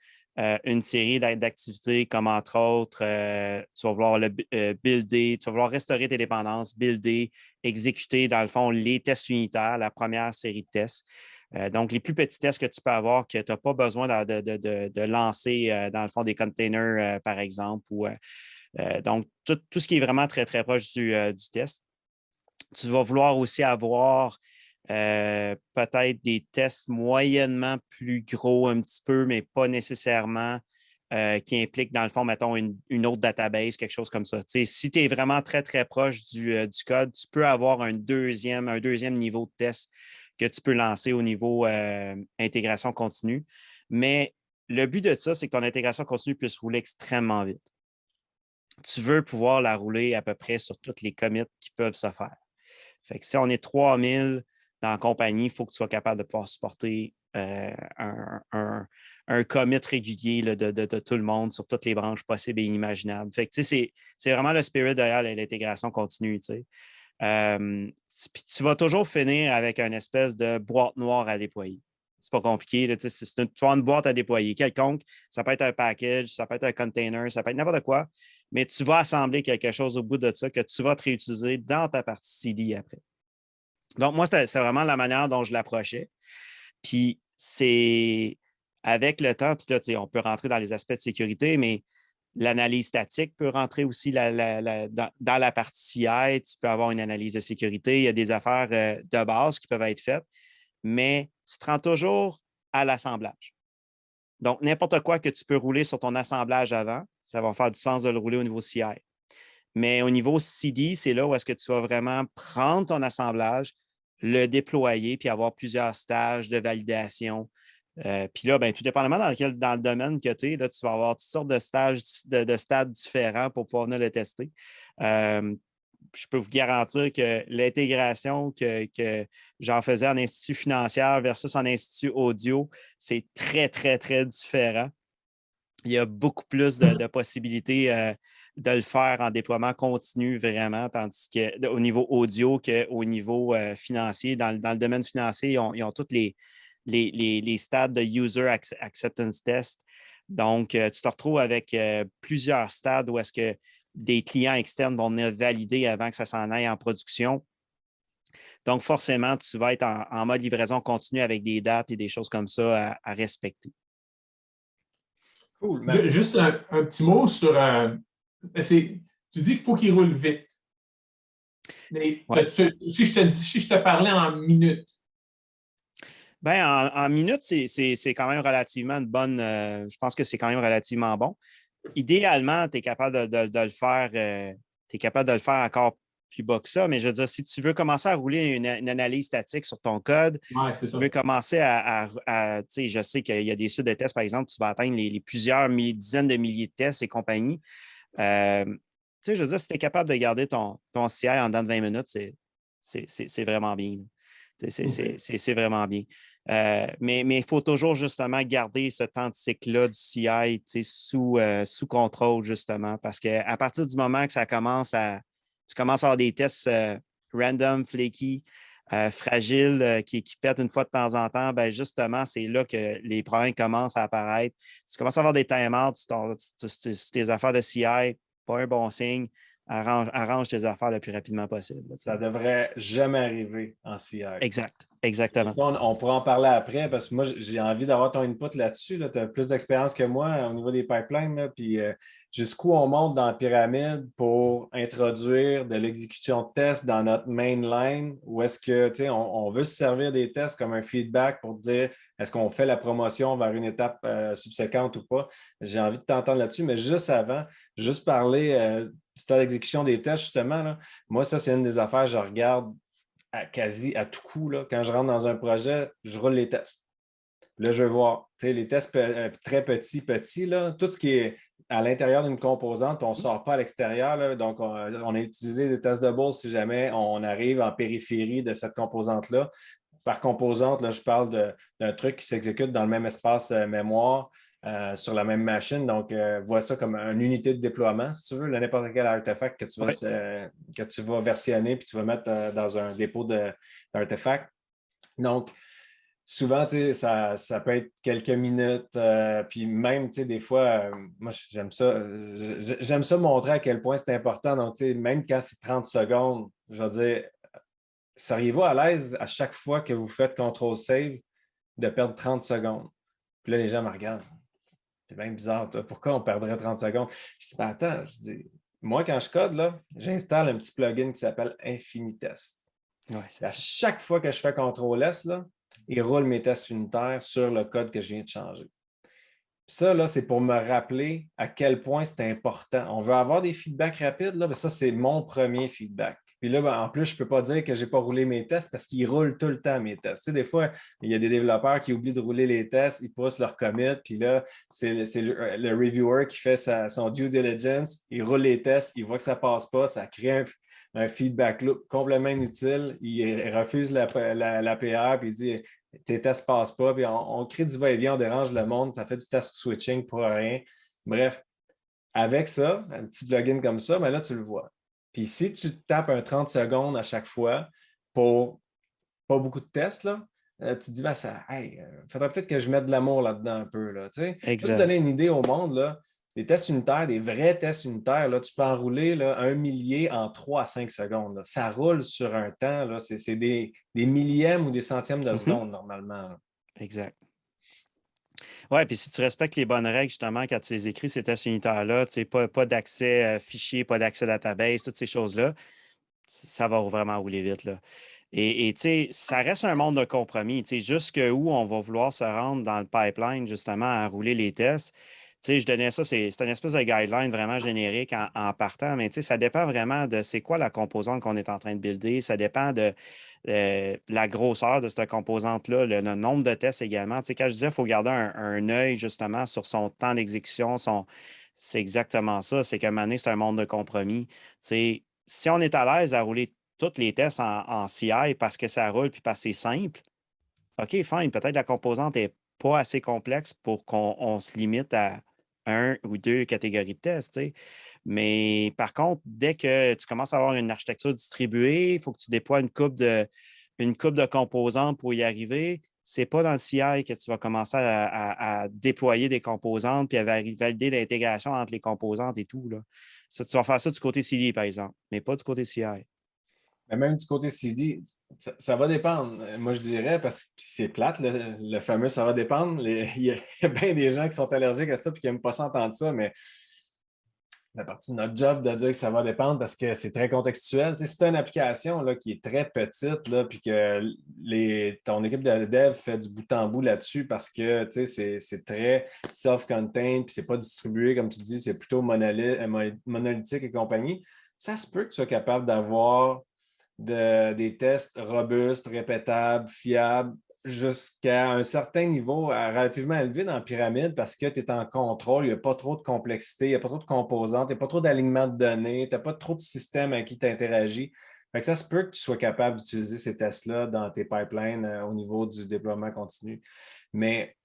une série d'activités comme entre autres, tu vas vouloir builder, tu vas vouloir restaurer tes dépendances, builder, exécuter dans le fond les tests unitaires, la première série de tests. Donc, les plus petits tests que tu peux avoir que tu n'as pas besoin de lancer dans le fond des containers, par exemple, ou donc tout ce qui est vraiment très, très proche du test. Tu vas vouloir aussi avoir peut-être des tests moyennement plus gros un petit peu, mais pas nécessairement qui impliquent, dans le fond, mettons, une autre database, quelque chose comme ça. T'sais, si tu es vraiment très, très proche du code, tu peux avoir un deuxième niveau de test que tu peux lancer au niveau intégration continue. Mais le but de ça, c'est que ton intégration continue puisse rouler extrêmement vite. Tu veux pouvoir la rouler à peu près sur toutes les commits qui peuvent se faire. Fait que si on est 3000 dans la compagnie, il faut que tu sois capable de pouvoir supporter un commit régulier là, de tout le monde sur toutes les branches possibles et inimaginables. Fait que, c'est vraiment le spirit derrière l'intégration continue. Puis tu vas toujours finir avec une espèce de boîte noire à déployer. C'est pas compliqué. C'est une boîte à déployer quelconque. Ça peut être un package, ça peut être un container, ça peut être n'importe quoi. Mais tu vas assembler quelque chose au bout de ça que tu vas te réutiliser dans ta partie CD après. Donc, moi, c'était vraiment la manière dont je l'approchais. Puis, c'est avec le temps, puis là, on peut rentrer dans les aspects de sécurité, mais l'analyse statique peut rentrer aussi dans la partie CI. Tu peux avoir une analyse de sécurité. Il y a des affaires de base qui peuvent être faites, mais tu te rends toujours à l'assemblage. Donc, n'importe quoi que tu peux rouler sur ton assemblage avant, ça va faire du sens de le rouler au niveau CI. Mais au niveau CD, c'est là où est-ce que tu vas vraiment prendre ton assemblage, le déployer, puis avoir plusieurs stages de validation. Puis là, bien, tout dépendamment dans le domaine que tu es, là, tu vas avoir toutes sortes de stages, de stades différents pour pouvoir venir le tester. Je peux vous garantir que l'intégration que j'en faisais en institut financier versus en institut audio, c'est très, très, très différent. Il y a beaucoup plus de possibilités de le faire en déploiement continu vraiment, tandis qu'au niveau audio qu'au niveau financier. Dans le domaine financier, ils ont tous les stades de User Acceptance Test. Donc, tu te retrouves avec plusieurs stades où est-ce que des clients externes vont venir valider avant que ça s'en aille en production. Donc, forcément, tu vas être en mode livraison continue avec des dates et des choses comme ça à respecter. Cool. Juste un petit mot sur... tu dis qu'il faut qu'il roule vite. Mais Ouais. si je te parlais en minutes, Bien, en minutes, c'est quand même relativement une bonne. Je pense que c'est quand même relativement bon. Idéalement, tu es capable de le faire. Tu es capable de le faire encore plus bas que ça. Mais je veux dire, si tu veux commencer à rouler une analyse statique sur ton code, c'est ça. tu veux commencer tu sais, je sais qu'il y a des suites de tests, par exemple, tu vas atteindre les plusieurs dizaines de milliers de tests et compagnie. Tu sais, je veux dire, si tu es capable de garder ton CI en dedans de 20 minutes, c'est vraiment bien. C'est vraiment bien. Mais il faut toujours justement garder ce temps de cycle-là du CI sous contrôle, justement, parce qu'à partir du moment que tu commences à avoir des tests random, flaky, fragiles, qui pètent une fois de temps en temps, ben justement, c'est là que les problèmes commencent à apparaître. Tu commences à avoir des timeouts sur tes affaires de CI, pas un bon signe. Arrange tes affaires le plus rapidement possible. Ça ne devrait jamais arriver en CI. Exactement. Ça, on pourra en parler après parce que moi, j'ai envie d'avoir ton input là-dessus. Là. Tu as plus d'expérience que moi au niveau des pipelines. Là, puis jusqu'où on monte dans la pyramide pour introduire de l'exécution de tests dans notre mainline ou est-ce que on veut se servir des tests comme un feedback pour dire est-ce qu'on fait la promotion vers une étape subséquente ou pas? J'ai envie de t'entendre là-dessus, mais juste avant, juste parler du temps d'exécution des tests, justement. Là. Moi, ça, c'est une des affaires que je regarde quasi à tout coup. Là. Quand je rentre dans un projet, je roule les tests. Là, je veux voir les tests très petits, là, tout ce qui est à l'intérieur d'une composante, puis on ne sort pas à l'extérieur. Là, donc, on a utilisé des tests de bourse si jamais on arrive en périphérie de cette composante-là. Par composante, là, je parle d'un truc qui s'exécute dans le même espace mémoire. Sur la même machine. Donc, vois ça comme une unité de déploiement, si tu veux, n'importe quel artefact que tu vas versionner puis tu vas mettre dans un dépôt d'artefacts. Donc, souvent, ça peut être quelques minutes, puis même, des fois, moi, j'aime ça montrer à quel point c'est important. Donc, même quand c'est 30 secondes, je veux dire, seriez-vous à l'aise à chaque fois que vous faites CTRL-SAVE de perdre 30 secondes? Puis là, les gens me regardent. C'est bien bizarre, toi. Pourquoi on perdrait 30 secondes? Je dis, ben attends, moi, quand je code, là, j'installe un petit plugin qui s'appelle Infinitest. Ouais, à chaque fois que je fais CTRL-S, là, il roule mes tests unitaires sur le code que je viens de changer. Puis ça, là, c'est pour me rappeler à quel point c'est important. On veut avoir des feedbacks rapides, là, mais ça, c'est mon premier feedback. Puis là, en plus, je ne peux pas dire que je n'ai pas roulé mes tests parce qu'ils roulent tout le temps mes tests. Des fois, il y a des développeurs qui oublient de rouler les tests, ils poussent leur commit, puis là, c'est le reviewer qui fait son due diligence, il roule les tests, il voit que ça ne passe pas, ça crée un feedback loop complètement inutile, il refuse la PR, puis il dit tes tests ne passent pas, puis on crée du va-et-vient, on dérange le monde, ça fait du task switching pour rien. Bref, avec ça, un petit plugin comme ça, mais là, tu le vois. Puis si tu tapes un 30 secondes à chaque fois pour pas beaucoup de tests, là, tu te dis, ben, faudrait peut-être que je mette de l'amour là-dedans un peu. Là, juste pour donner une idée au monde, là, des tests unitaires, des vrais tests unitaires, là, tu peux enrouler là, 1 millier en 3 à 5 secondes. Là. Ça roule sur un temps. C'est des millièmes ou des centièmes de seconde normalement. Là. Exact. Oui, puis si tu respectes les bonnes règles, justement, quand tu les écris, ces tests unitaires-là, pas d'accès fichier, pas d'accès database, toutes ces choses-là, ça va vraiment rouler vite. Là. Et tu sais, ça reste un monde de compromis. Tu sais, jusqu'où on va vouloir se rendre dans le pipeline, justement, à rouler les tests. Tu sais, je donnais ça, c'est une espèce de guideline vraiment générique en partant, mais tu sais, ça dépend vraiment de c'est quoi la composante qu'on est en train de builder. Ça dépend de la grosseur de cette composante-là, le nombre de tests également. Tu sais, quand je disais qu'il faut garder un œil justement sur son temps d'exécution, c'est exactement ça. C'est qu'à un moment donné, c'est un monde de compromis. Tu sais, si on est à l'aise à rouler tous les tests en CI parce que ça roule puis parce que c'est simple, OK, fine, peut-être la composante n'est pas assez complexe pour qu'on se limite à un ou deux catégories de tests. Tu sais. Mais par contre, dès que tu commences à avoir une architecture distribuée, il faut que tu déploies une coupe de composantes pour y arriver. Ce n'est pas dans le CI que tu vas commencer à déployer des composantes puis à valider l'intégration entre les composantes et tout. Là. Ça, tu vas faire ça du côté CD, par exemple, mais pas du côté CI. Mais même du côté CD, Ça va dépendre. Moi, je dirais, parce que c'est plate, le fameux ça va dépendre. Il y a bien des gens qui sont allergiques à ça et qui n'aiment pas s'entendre ça, mais la partie de notre job de dire que ça va dépendre parce que c'est très contextuel. Tu sais, si tu as une application là, qui est très petite, puis que ton équipe de dev fait du bout en bout là-dessus parce que tu sais, c'est très self-contained, puis c'est pas distribué, comme tu dis, c'est plutôt monolithique et compagnie, ça se peut que tu sois capable d'avoir des tests robustes, répétables, fiables, jusqu'à un certain niveau relativement élevé dans la pyramide parce que tu es en contrôle, il n'y a pas trop de complexité, il n'y a pas trop de composantes, il n'y a pas trop d'alignement de données, tu n'as pas trop de systèmes à qui tu interagis. Fait que ça se peut que tu sois capable d'utiliser ces tests-là dans tes pipelines au niveau du déploiement continu. Mais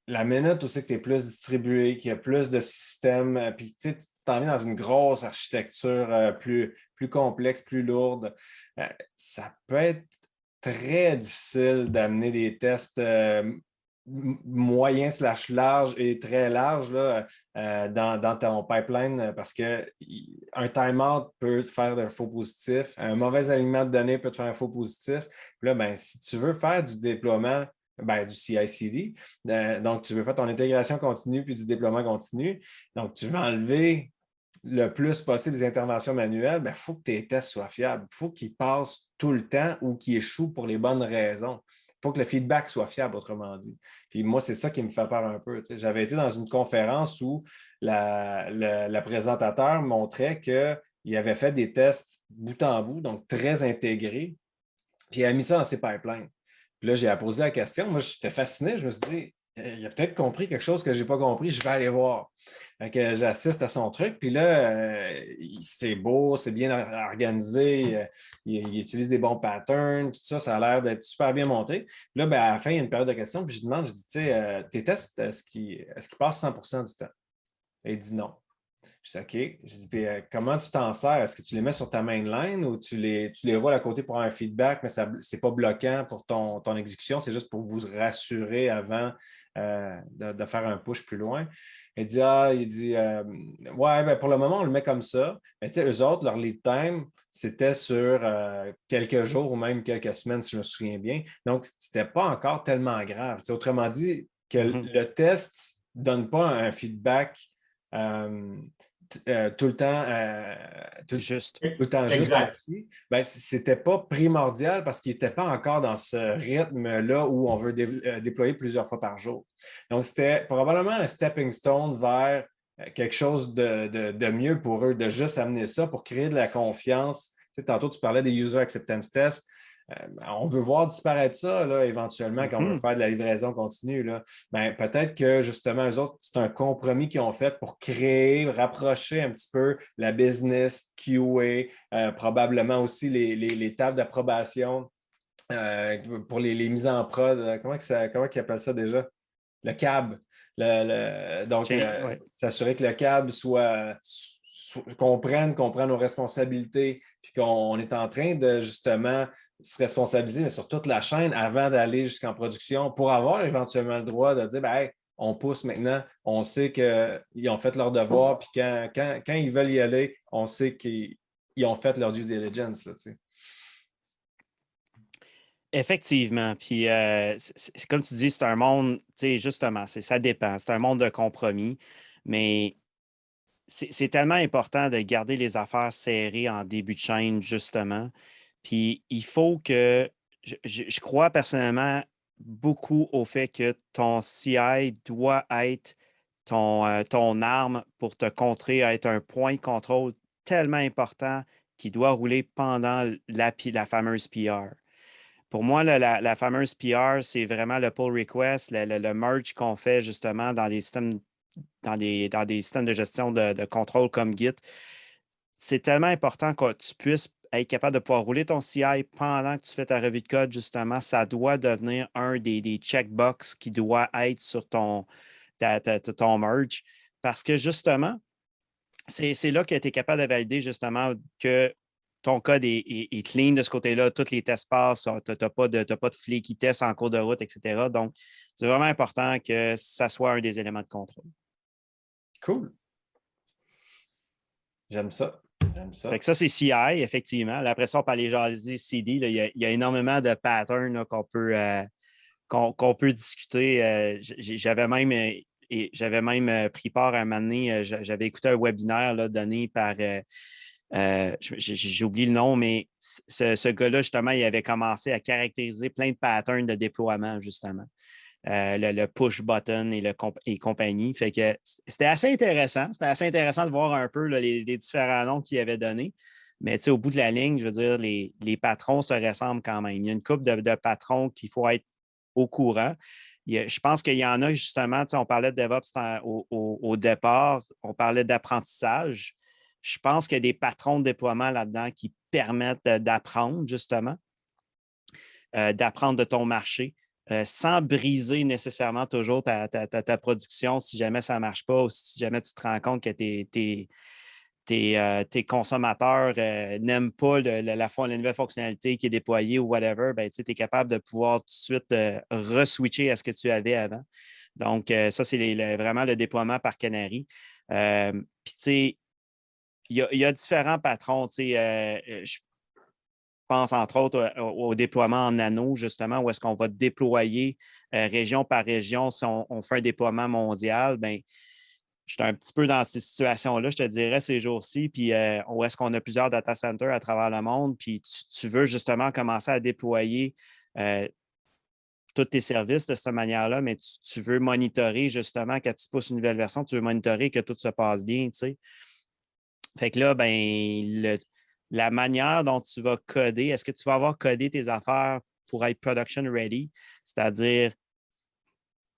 la minute aussi que tu es plus distribué, qu'il y a plus de systèmes, puis tu t'en viens dans une grosse architecture plus complexe, plus lourde, ça peut être très difficile d'amener des tests moyens / larges et très larges là, dans ton pipeline parce qu'un timeout peut te faire un faux positif, un mauvais alignement de données peut te faire un faux positif. Puis là, ben, si tu veux faire du déploiement, du CI/CD, donc tu veux faire ton intégration continue puis du déploiement continu, donc tu veux enlever le plus possible des interventions manuelles, il faut que tes tests soient fiables. Il faut qu'ils passent tout le temps ou qu'ils échouent pour les bonnes raisons. Il faut que le feedback soit fiable, autrement dit. Puis moi, c'est ça qui me fait peur un peu. J'avais été dans une conférence où la présentateur montrait qu'il avait fait des tests bout en bout, donc très intégrés, puis il a mis ça dans ses pipelines. Puis là, j'ai posé la question. Moi, j'étais fasciné. Je me suis dit, il a peut-être compris quelque chose que je n'ai pas compris. Je vais aller voir. Fait que j'assiste à son truc. Puis là, c'est beau, c'est bien organisé. Il utilise des bons patterns. Tout ça, ça a l'air d'être super bien monté. Puis là, à la fin, il y a une période de questions. Puis je demande, je dis, tu sais, tes tests, est-ce qu'ils passent 100% du temps? Et il dit non. Je dis OK. Je dis, puis, comment tu t'en sers? Est-ce que tu les mets sur ta mainline ou tu les roules à côté pour un feedback, mais ce n'est pas bloquant pour ton exécution, c'est juste pour vous rassurer avant de faire un push plus loin. Il dit, ouais, pour le moment, on le met comme ça. Mais tu sais, eux autres, leur lead time, c'était sur quelques jours ou même quelques semaines, si je me souviens bien. Donc, ce n'était pas encore tellement grave. Tu sais, autrement dit, que le test ne donne pas un feedback tout le temps juste. tout le temps juste aussi, c'était pas primordial parce qu'il n'était pas encore dans ce rythme-là où on veut déployer plusieurs fois par jour. Donc, c'était probablement un stepping stone vers quelque chose de mieux pour eux, de juste amener ça pour créer de la confiance. Tu sais, tantôt, tu parlais des user acceptance tests. On veut voir disparaître ça là, éventuellement quand on veut faire de la livraison continue. Là. Peut-être que justement, eux autres, c'est un compromis qu'ils ont fait pour créer, rapprocher un petit peu la business, QA, probablement aussi les tables d'approbation pour les mises en prod. Comment ils appellent ça déjà? Le CAB. Donc, s'assurer que le CAB comprenne nos responsabilités, puis qu'on est en train de justement se responsabiliser mais sur toute la chaîne avant d'aller jusqu'en production pour avoir éventuellement le droit de dire hey, on pousse maintenant, on sait qu'ils ont fait leur devoir, puis quand ils veulent y aller, on sait qu'ils ont fait leur due diligence. Là, Effectivement. Puis, comme tu dis, c'est un monde, justement, ça dépend. C'est un monde de compromis, mais c'est tellement important de garder les affaires serrées en début de chaîne, justement. Puis, il faut que, je crois personnellement beaucoup au fait que ton CI doit être ton arme pour te contrer, être un point de contrôle tellement important qui doit rouler pendant la fameuse PR. Pour moi, la fameuse PR, c'est vraiment le pull request, le merge qu'on fait justement dans des systèmes, dans des systèmes de gestion de contrôle comme Git. C'est tellement important que tu puisses être capable de pouvoir rouler ton CI pendant que tu fais ta revue de code, justement. Ça doit devenir un des checkbox qui doit être sur ton merge. Parce que justement, c'est là que tu es capable de valider justement que ton code est clean de ce côté-là, tous les tests passent, tu n'as pas de flaky tests en cours de route, etc. Donc, c'est vraiment important que ça soit un des éléments de contrôle. Cool. J'aime ça. J'aime ça. Fait que ça, c'est CI, effectivement. Là, après ça, on parlait jaser CD. Là, il y a énormément de patterns là, qu'on peut discuter. J'avais même pris part à un moment donné, j'avais écouté un webinaire là, donné par, j'ai oublié le nom, mais ce gars-là, justement, il avait commencé à caractériser plein de patterns de déploiement, justement. Le push button et compagnie. Fait que c'était assez intéressant. C'était assez intéressant de voir un peu là, les différents noms qu'il avait donnés. Mais au bout de la ligne, je veux dire, les patrons se ressemblent quand même. Il y a une couple de patrons qu'il faut être au courant. Je pense qu'il y en a justement, on parlait de DevOps au départ, on parlait d'apprentissage. Je pense qu'il y a des patrons de déploiement là-dedans qui permettent d'apprendre, justement, d'apprendre de ton marché. Sans briser nécessairement toujours ta production si jamais ça ne marche pas ou si jamais tu te rends compte que tes consommateurs n'aiment pas la nouvelle fonctionnalité qui est déployée ou whatever, ben, tu es capable de pouvoir tout de suite re-switcher à ce que tu avais avant. Donc, ça, c'est vraiment le déploiement par canary. Puis, tu sais, il y a différents patrons. Je pense entre autres au déploiement en anneau, justement, où est-ce qu'on va déployer région par région si on fait un déploiement mondial. Bien, je suis un petit peu dans ces situations-là, je te dirais, ces jours-ci, puis où est-ce qu'on a plusieurs data centers à travers le monde, puis tu veux justement commencer à déployer tous tes services de cette manière-là, mais tu veux monitorer justement, quand tu pousses une nouvelle version, tu veux monitorer que tout se passe bien, tu sais. Fait que là, ben, la manière dont tu vas coder, est-ce que tu vas avoir codé tes affaires pour être production ready, c'est-à-dire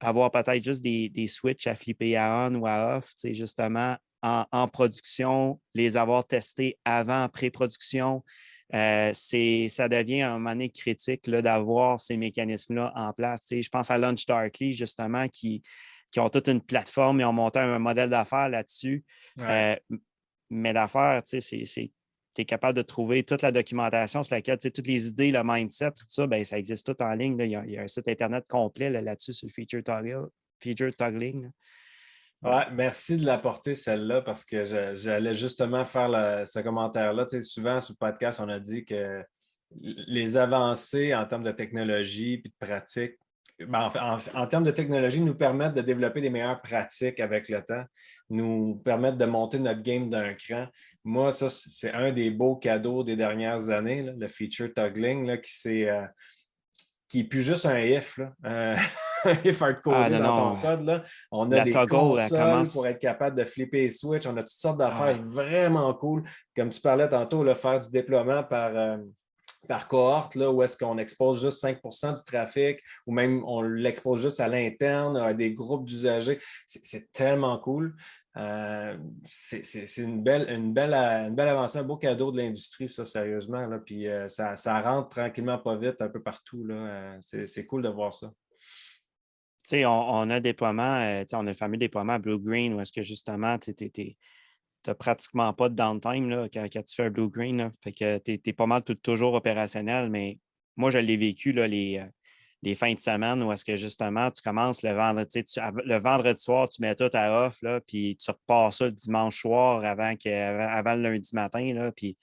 avoir peut-être juste des switches à flipper à on ou à off, justement, en production, les avoir testés avant, pré-production. Ça devient un moment donné critique là, d'avoir ces mécanismes-là en place. Je pense à LaunchDarkly, justement, qui ont toute une plateforme et ont monté un modèle d'affaires là-dessus. Ouais. Mais l'affaire, tu es capable de trouver toute la documentation sur laquelle, toutes les idées, le mindset, tout ça, bien, ça existe tout en ligne. Là. Il y a un site Internet complet là-dessus sur le feature toggling. Ouais, merci de l'apporter celle-là parce que j'allais justement faire ce commentaire-là. Tu sais, souvent, sur le podcast, on a dit que les avancées en termes de technologie et de pratique, ben, en termes de technologie, nous permettent de développer des meilleures pratiques avec le temps, nous permettent de monter notre game d'un cran. Moi, ça, c'est un des beaux cadeaux des dernières années, là, le feature toggling, là, qui n'est plus juste un if, là. Un if hardcodé dans ton code. Là. On a la des toggle, consoles pour être capable de flipper les switches. On a toutes sortes d'affaires vraiment cool. Comme tu parlais tantôt, là, faire du déploiement par cohorte, là, où est-ce qu'on expose juste 5 du trafic, ou même on l'expose juste à l'interne, à des groupes d'usagers. C'est tellement cool. C'est une belle avancée, un beau cadeau de l'industrie, ça, sérieusement. Là. Puis ça rentre tranquillement pas vite un peu partout. Là. C'est cool de voir ça. On a un déploiement, on a le fameux déploiement Blue-Green où est-ce que justement, tu n'as pratiquement pas de downtime là, quand tu fais un Blue-Green. Là. Fait que tu es pas mal toujours opérationnel, mais moi, je l'ai vécu là, les fins de semaine où est-ce que justement, tu commences le vendredi, le vendredi soir, tu mets tout à off, là, puis tu repars ça le dimanche soir avant le lundi matin, là, puis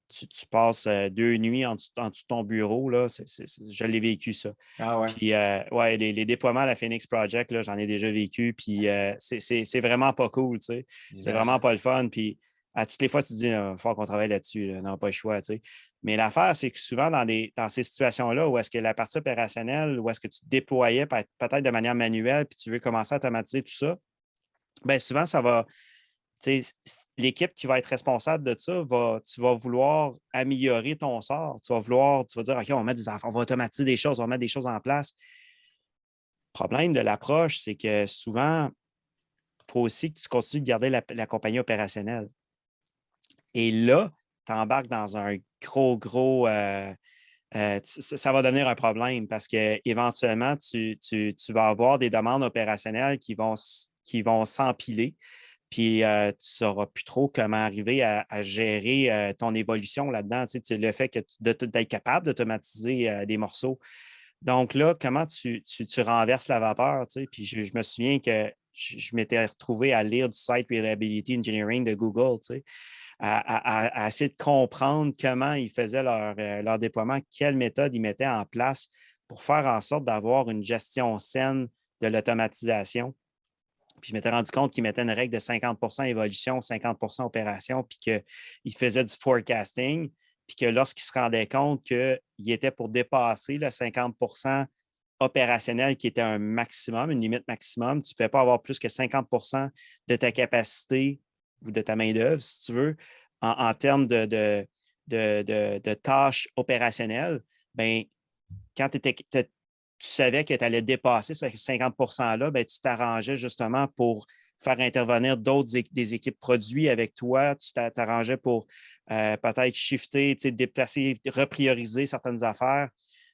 tu passes 2 nuits en dessous de ton bureau. Là, je l'ai vécu, ça. Ah ouais. Puis, ouais, les déploiements à la Phoenix Project, là, j'en ai déjà vécu. Puis, c'est vraiment pas cool. Tu sais. C'est vraiment pas le fun. Puis, à toutes les fois, tu te dis, il faut qu'on travaille là-dessus. Là. Non, pas le choix. Tu sais. Mais l'affaire, c'est que souvent, dans ces situations-là, où est-ce que la partie opérationnelle, où est-ce que tu déployais peut-être de manière manuelle, puis tu veux commencer à automatiser tout ça, bien souvent, ça va. L'équipe qui va être responsable de ça, tu vas vouloir améliorer ton sort. Tu vas dire, OK, on va automatiser des choses, on va mettre des choses en place. Le problème de l'approche, c'est que souvent, il faut aussi que tu continues de garder la compagnie opérationnelle. Et là, tu embarques dans un gros ça va devenir un problème parce qu'éventuellement, tu vas avoir des demandes opérationnelles qui vont s'empiler. Puis tu ne sauras plus trop comment arriver à gérer ton évolution là-dedans. Le fait d'être capable d'automatiser des morceaux. Donc là, comment tu renverses la vapeur? Puis je me souviens que je m'étais retrouvé à lire du Site Reliability Engineering de Google. à essayer de comprendre comment ils faisaient leur déploiement, quelle méthode ils mettaient en place pour faire en sorte d'avoir une gestion saine de l'automatisation. Puis je m'étais rendu compte qu'ils mettaient une règle de 50 évolution, 50 opération, puis qu'ils faisaient du forecasting, puis que lorsqu'ils se rendaient compte qu'ils étaient pour dépasser le 50 opérationnel qui était un maximum, une limite maximum, tu ne pouvais pas avoir plus que 50 de ta capacité ou de ta main-d'œuvre, si tu veux, en termes de tâches opérationnelles. Bien, quand tu savais que tu allais dépasser ce 50 %-là, bien, tu t'arrangeais justement pour faire intervenir des équipes produits avec toi. Tu t'arrangeais pour peut-être shifter, déplacer, reprioriser certaines affaires.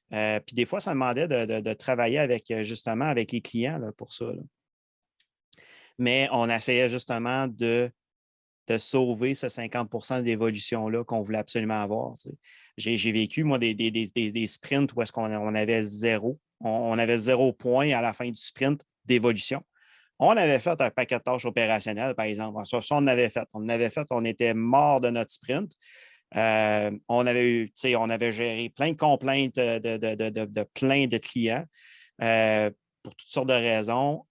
Puis des fois, ça demandait de travailler justement avec les clients là, pour ça. Là. Mais on essayait justement de sauver ce 50 d'évolution-là qu'on voulait absolument avoir. J'ai vécu, moi, des sprints où est-ce qu'on avait zéro. On avait 0 point à la fin du sprint d'évolution. On avait fait un paquet de tâches opérationnelles, par exemple. Ça, on avait fait. On était mort de notre sprint. On avait géré plein de complaintes de plein de clients pour toutes sortes de raisons.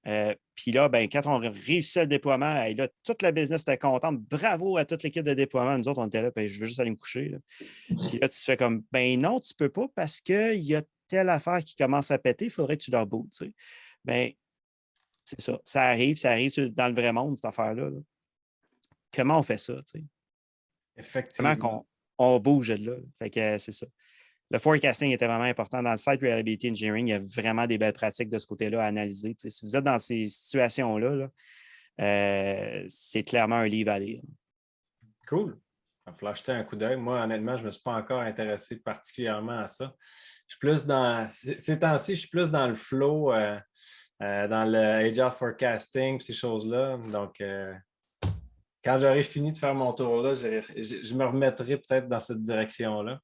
Puis là, ben, quand on réussissait le déploiement, là, toute la business était contente. Bravo à toute l'équipe de déploiement. Nous autres, on était là, puis je veux juste aller me coucher. Là. Puis là, tu fais comme, ben non, tu ne peux pas parce qu'il y a telle affaire qui commence à péter, il faudrait que tu leur bootes. Tu sais. Ben, c'est ça. Ça arrive dans le vrai monde, cette affaire-là. Là. Comment on fait ça? Tu sais? Effectivement. Comment on bouge de là? Fait que c'est ça. Le forecasting était vraiment important. Dans le Site Reliability Engineering, il y a vraiment des belles pratiques de ce côté-là à analyser. Tu sais, si vous êtes dans ces situations-là, c'est clairement un livre à lire. Cool. Il va falloir jeter un coup d'œil. Moi, honnêtement, je ne me suis pas encore intéressé particulièrement à ça. Je suis plus ces temps-ci, je suis plus dans le flow, dans le Agile Forecasting, ces choses-là. Donc, quand j'aurai fini de faire mon tour-là, je me remettrai peut-être dans cette direction-là.